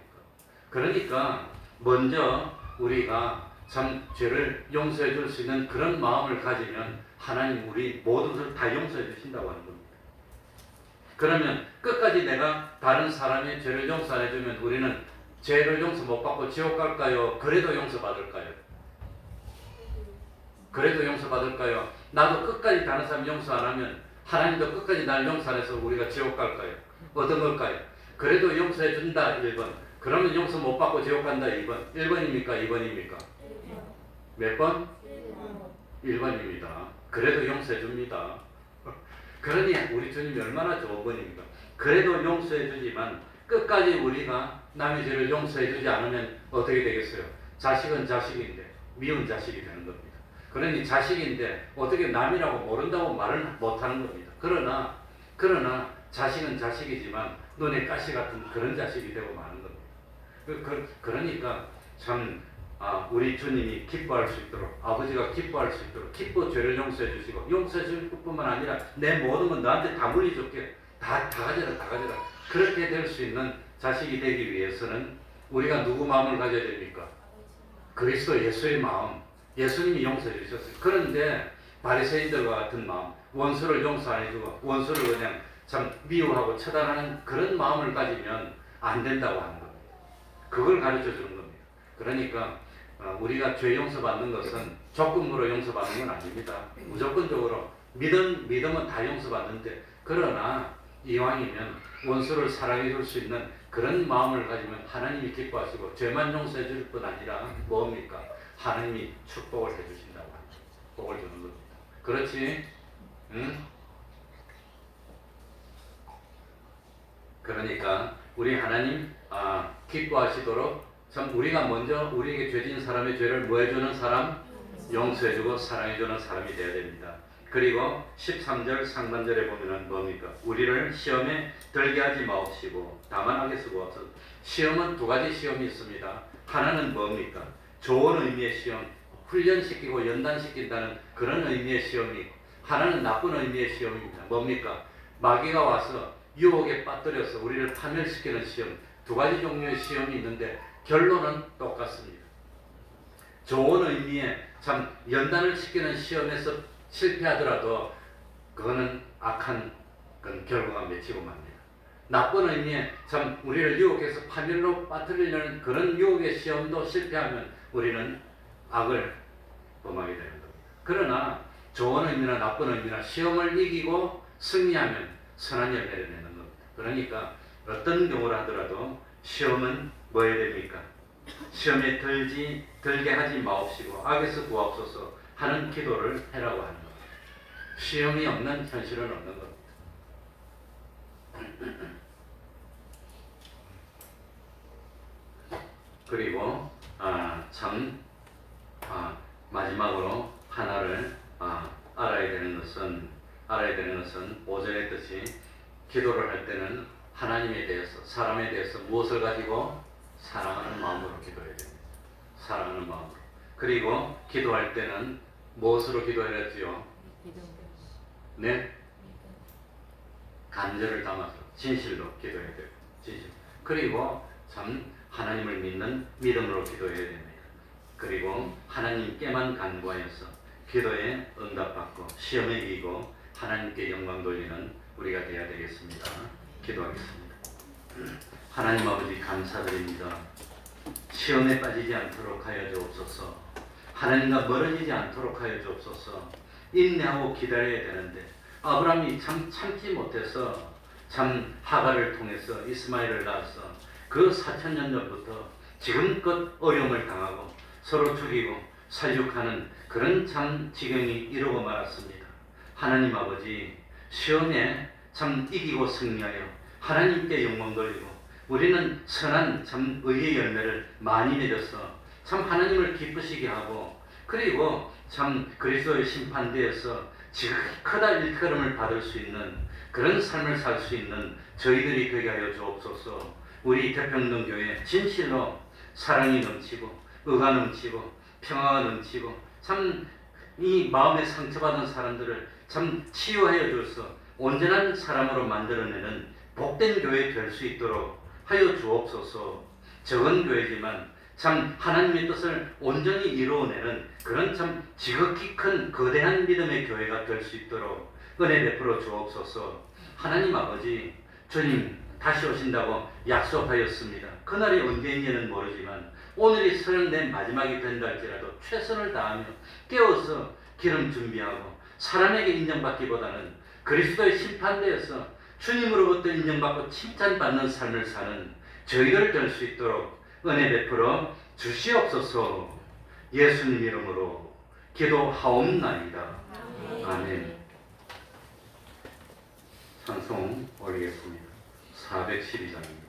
[SPEAKER 5] 그러니까 먼저 우리가 참 죄를 용서해 줄 수 있는 그런 마음을 가지면 하나님 우리 모든 것을 다 용서해 주신다고 하는 겁니다. 그러면 끝까지 내가 다른 사람의 죄를 용서 안 해주면 우리는 죄를 용서 못 받고 지옥 갈까요? 그래도 용서받을까요? 그래도 용서받을까요? 나도 끝까지 다른 사람 용서 안 하면 하나님도 끝까지 날 용서 안 해서 우리가 지옥 갈까요? 어떤 걸까요? 그래도 용서해 준다 1번. 그러면 용서 못 받고 지옥 간다 2번. 1번입니까? 2번입니까? 몇 번? 1번입니다. 그래도 용서해 줍니다. 그러니 우리 주님이 얼마나 좋은 분입니까? 그래도 용서해 주지만 끝까지 우리가 남의 죄를 용서해 주지 않으면 어떻게 되겠어요? 자식은 자식인데 미운 자식이 되는 겁니다. 그러니 자식인데 어떻게 남이라고 모른다고 말을 못하는 겁니다. 그러나 자식은 자식이지만 눈에 가시 같은 그런 자식이 되고 마는 겁니다. 그러니까 참 우리 주님이 기뻐할 수 있도록 아버지가 기뻐할 수 있도록 기뻐 죄를 용서해 주시고 용서해 줄 뿐만 아니라 내 모든 건 너한테 다 물려줄게 다 가져라 그렇게 될 수 있는 자식이 되기 위해서는 우리가 누구 마음을 가져야 됩니까? 그리스도 예수의 마음 예수님이 용서해 주셨어요. 그런데 바리새인들과 같은 마음 원수를 용서 안 해주고 원수를 그냥 참 미워하고 처단하는 그런 마음을 가지면 안 된다고 하는 겁니다. 그걸 가르쳐 주는 겁니다. 그러니까 우리가 죄 용서받는 것은 조건으로 용서받는 건 아닙니다. 무조건적으로 믿음은 다 용서받는데 그러나 이왕이면 원수를 사랑해 줄 수 있는 그런 마음을 가지면 하나님이 기뻐하시고 죄만 용서해 줄 뿐 아니라 뭡니까? 하나님이 축복을 해 주신다고 합니다. 복을 주는 겁니다. 그렇지? 응? 그러니까 우리 하나님 기뻐하시도록 참 우리가 먼저 우리에게 죄진 사람의 죄를 뭐 해주는 사람? 용서해주고 사랑해주는 사람이 되어야 됩니다. 그리고 13절 상반절에 보면은 뭡니까? 우리를 시험에 들게 하지 마옵시고 다만 하게 수고하소서. 시험은 두 가지 시험이 있습니다. 하나는 뭡니까? 좋은 의미의 시험, 훈련시키고 연단시킨다는 그런 의미의 시험이 있고, 하나는 나쁜 의미의 시험입니다. 뭡니까? 마귀가 와서 유혹에 빠뜨려서 우리를 파멸시키는 시험, 두 가지 종류의 시험이 있는데 결론은 똑같습니다. 좋은 의미의 참 연단을 시키는 시험에서 실패하더라도 그거는 악한 그런 결과가 맺히고 맙니다. 나쁜 의미의 참 우리를 유혹해서 파멸로 빠뜨리려는 그런 유혹의 시험도 실패하면 우리는 악을 범하게 되는 겁니다. 그러나 좋은 의미나 나쁜 의미나 시험을 이기고 승리하면 선한 열매를 내는 겁니다. 그러니까 어떤 경우를 하더라도 시험은 뭐 해야 됩니까? 시험에 들게 하지 마옵시고 악에서 구하옵소서 하는 기도를 해라고 하는 겁니다. 시험이 없는 현실은 없는 겁니다. 그리고 마지막으로 하나를 알아야 되는 것은 5절의 뜻이 기도를 할 때는 하나님에 대해서 사람에 대해서 무엇을 가지고 사랑하는 마음으로 기도해야 됩니다. 사랑하는 마음으로. 그리고 기도할 때는 무엇으로 기도해야 되지요? 네? 간절을 담아서 진실로 기도해야 돼요. 진실. 그리고 참 하나님을 믿는 믿음으로 기도해야 됩니다. 그리고 하나님께만 간구하여서 기도에 응답받고 시험에 이기고 하나님께 영광 돌리는 우리가 되어야 되겠습니다. 기도하겠습니다. 하나님 아버지 감사드립니다. 시험에 빠지지 않도록 하여 주옵소서. 하나님과 멀어지지 않도록 하여 주옵소서. 인내하고 기다려야 되는데 아브라함이 참 참지 못해서 참 하갈을 통해서 이스마엘을 낳아서 그 4,000년 전부터 지금껏 어려움을 당하고 서로 죽이고 살육하는 그런 참 지경이 이루고 말았습니다. 하나님 아버지 시험에 참 이기고 승리하여 하나님께 영광 돌리고 우리는 선한 참 의의 열매를 많이 맺어서 참 하나님을 기쁘시게 하고 그리고 참 그리스도의 심판대에서 지극히 크다 일컬음을 받을 수 있는 그런 삶을 살 수 있는 저희들이 되게 하여 주옵소서. 우리 태평동교회 진실로 사랑이 넘치고 의가 넘치고 평화가 넘치고 참 이 마음에 상처받은 사람들을 참 치유하여 줘서 온전한 사람으로 만들어내는 복된 교회 될 수 있도록 하여 주옵소서. 적은 교회지만 참 하나님의 뜻을 온전히 이루어내는 그런 참 지극히 큰 거대한 믿음의 교회가 될 수 있도록 은혜 베풀어 주옵소서. 하나님 아버지 주님 다시 오신다고 약속하였습니다. 그날이 언제인지는 모르지만 오늘이 34 마지막이 된다 할지라도 최선을 다하며 깨워서 기름 준비하고 사람에게 인정받기보다는 그리스도의 심판대에서 주님으로부터 인정받고 칭찬받는 삶을 사는 저희들 될 수 있도록 은혜 베풀어 주시옵소서. 예수님 이름으로 기도하옵나이다. 아멘. 찬송 올리겠습니다. 412장입니다.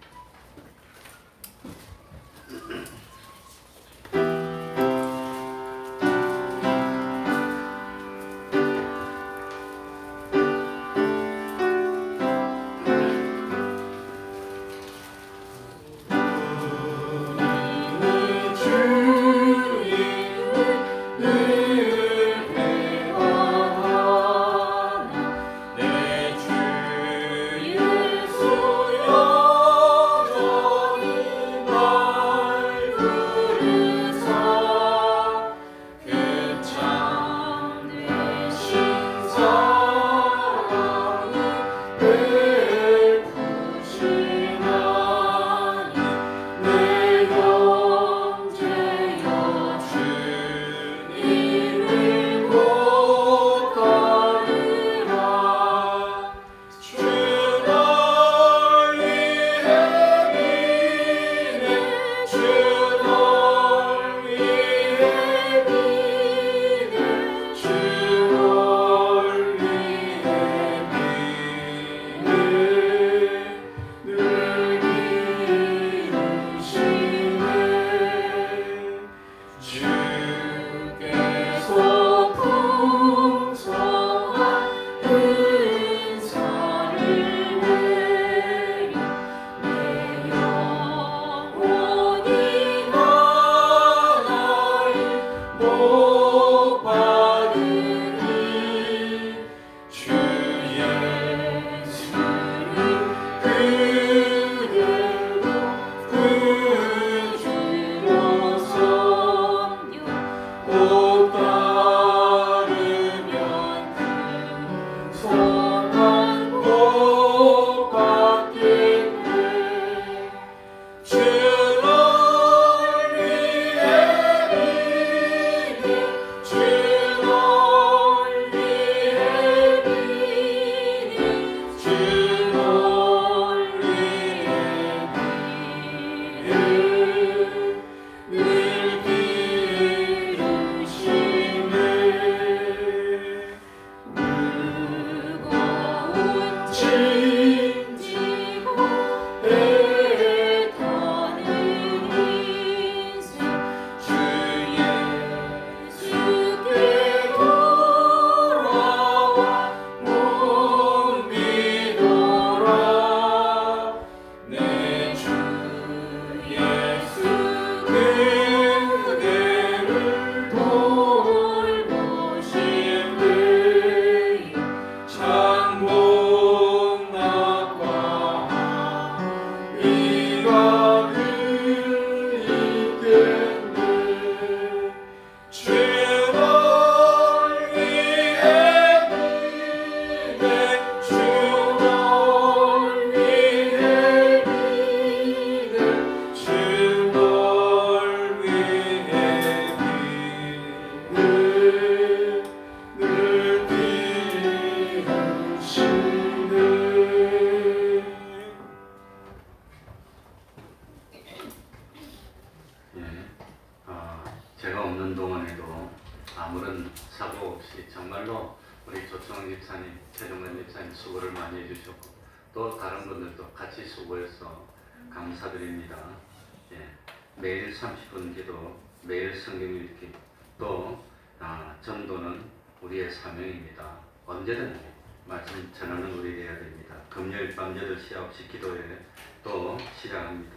[SPEAKER 2] 내 주 여전히 날
[SPEAKER 5] 제가 없는 동안에도 아무런 사고 없이 정말로 우리 조청원 집사님, 최종관 집사님 수고를 많이 해주셨고 또 다른 분들도 같이 수고해서 감사드립니다. 매일 30분 기도, 매일 성경 읽기, 또 전도는 우리의 사명입니다. 언제든지 말씀 전하는 우리 되어야 됩니다. 금요일 밤 8시 9시 기도회 또 시작합니다.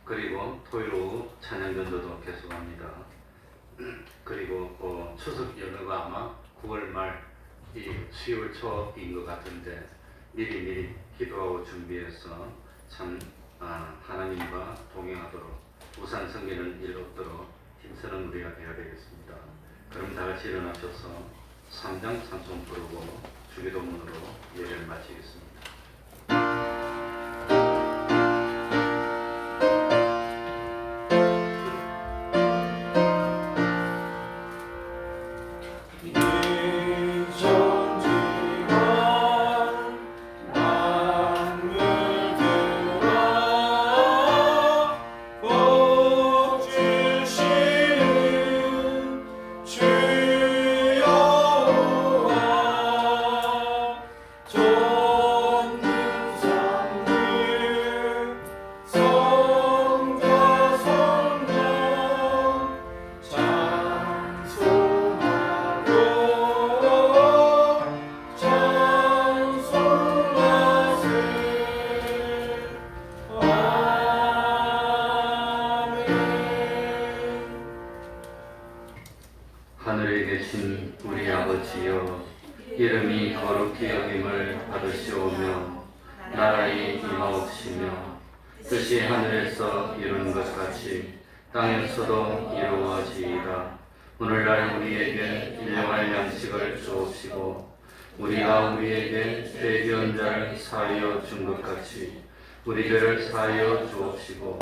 [SPEAKER 5] 그리고 토요일 오후 찬양 전도도 계속합니다. 그리고 추석 연휴가 아마 9월 말 10월 초인 것 같은데 미리 기도하고 준비해서 참 하나님과 동행하도록 우산 섬기는 일 없도록 힘쓰는 우리가 되어야 되겠습니다. 그럼 다 같이 일어나셔서 3장 찬송 부르고 주기도문으로 예배를 마치겠습니다. 하늘에 계신 우리 아버지여, 이름이 거룩히 여김을 받으시오며 나라의 임하옵시며 뜻이 하늘에서 이룬 것 같이 땅에서도 이루어지이다. 오늘날 우리에게 일용할 양식을 주옵시고 우리가 우리에게 죄지은 자를 사하여 준 것 같이 우리 죄를 사하여 주옵시고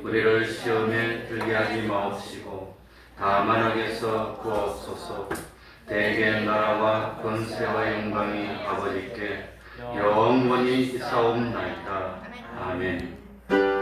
[SPEAKER 5] 우리를 시험에 들게 하지 마옵시고 다만 악에서 구하옵소서. 대개 나라와 권세와 영광이 아버지께 영원히 있사옵나이다. 아멘.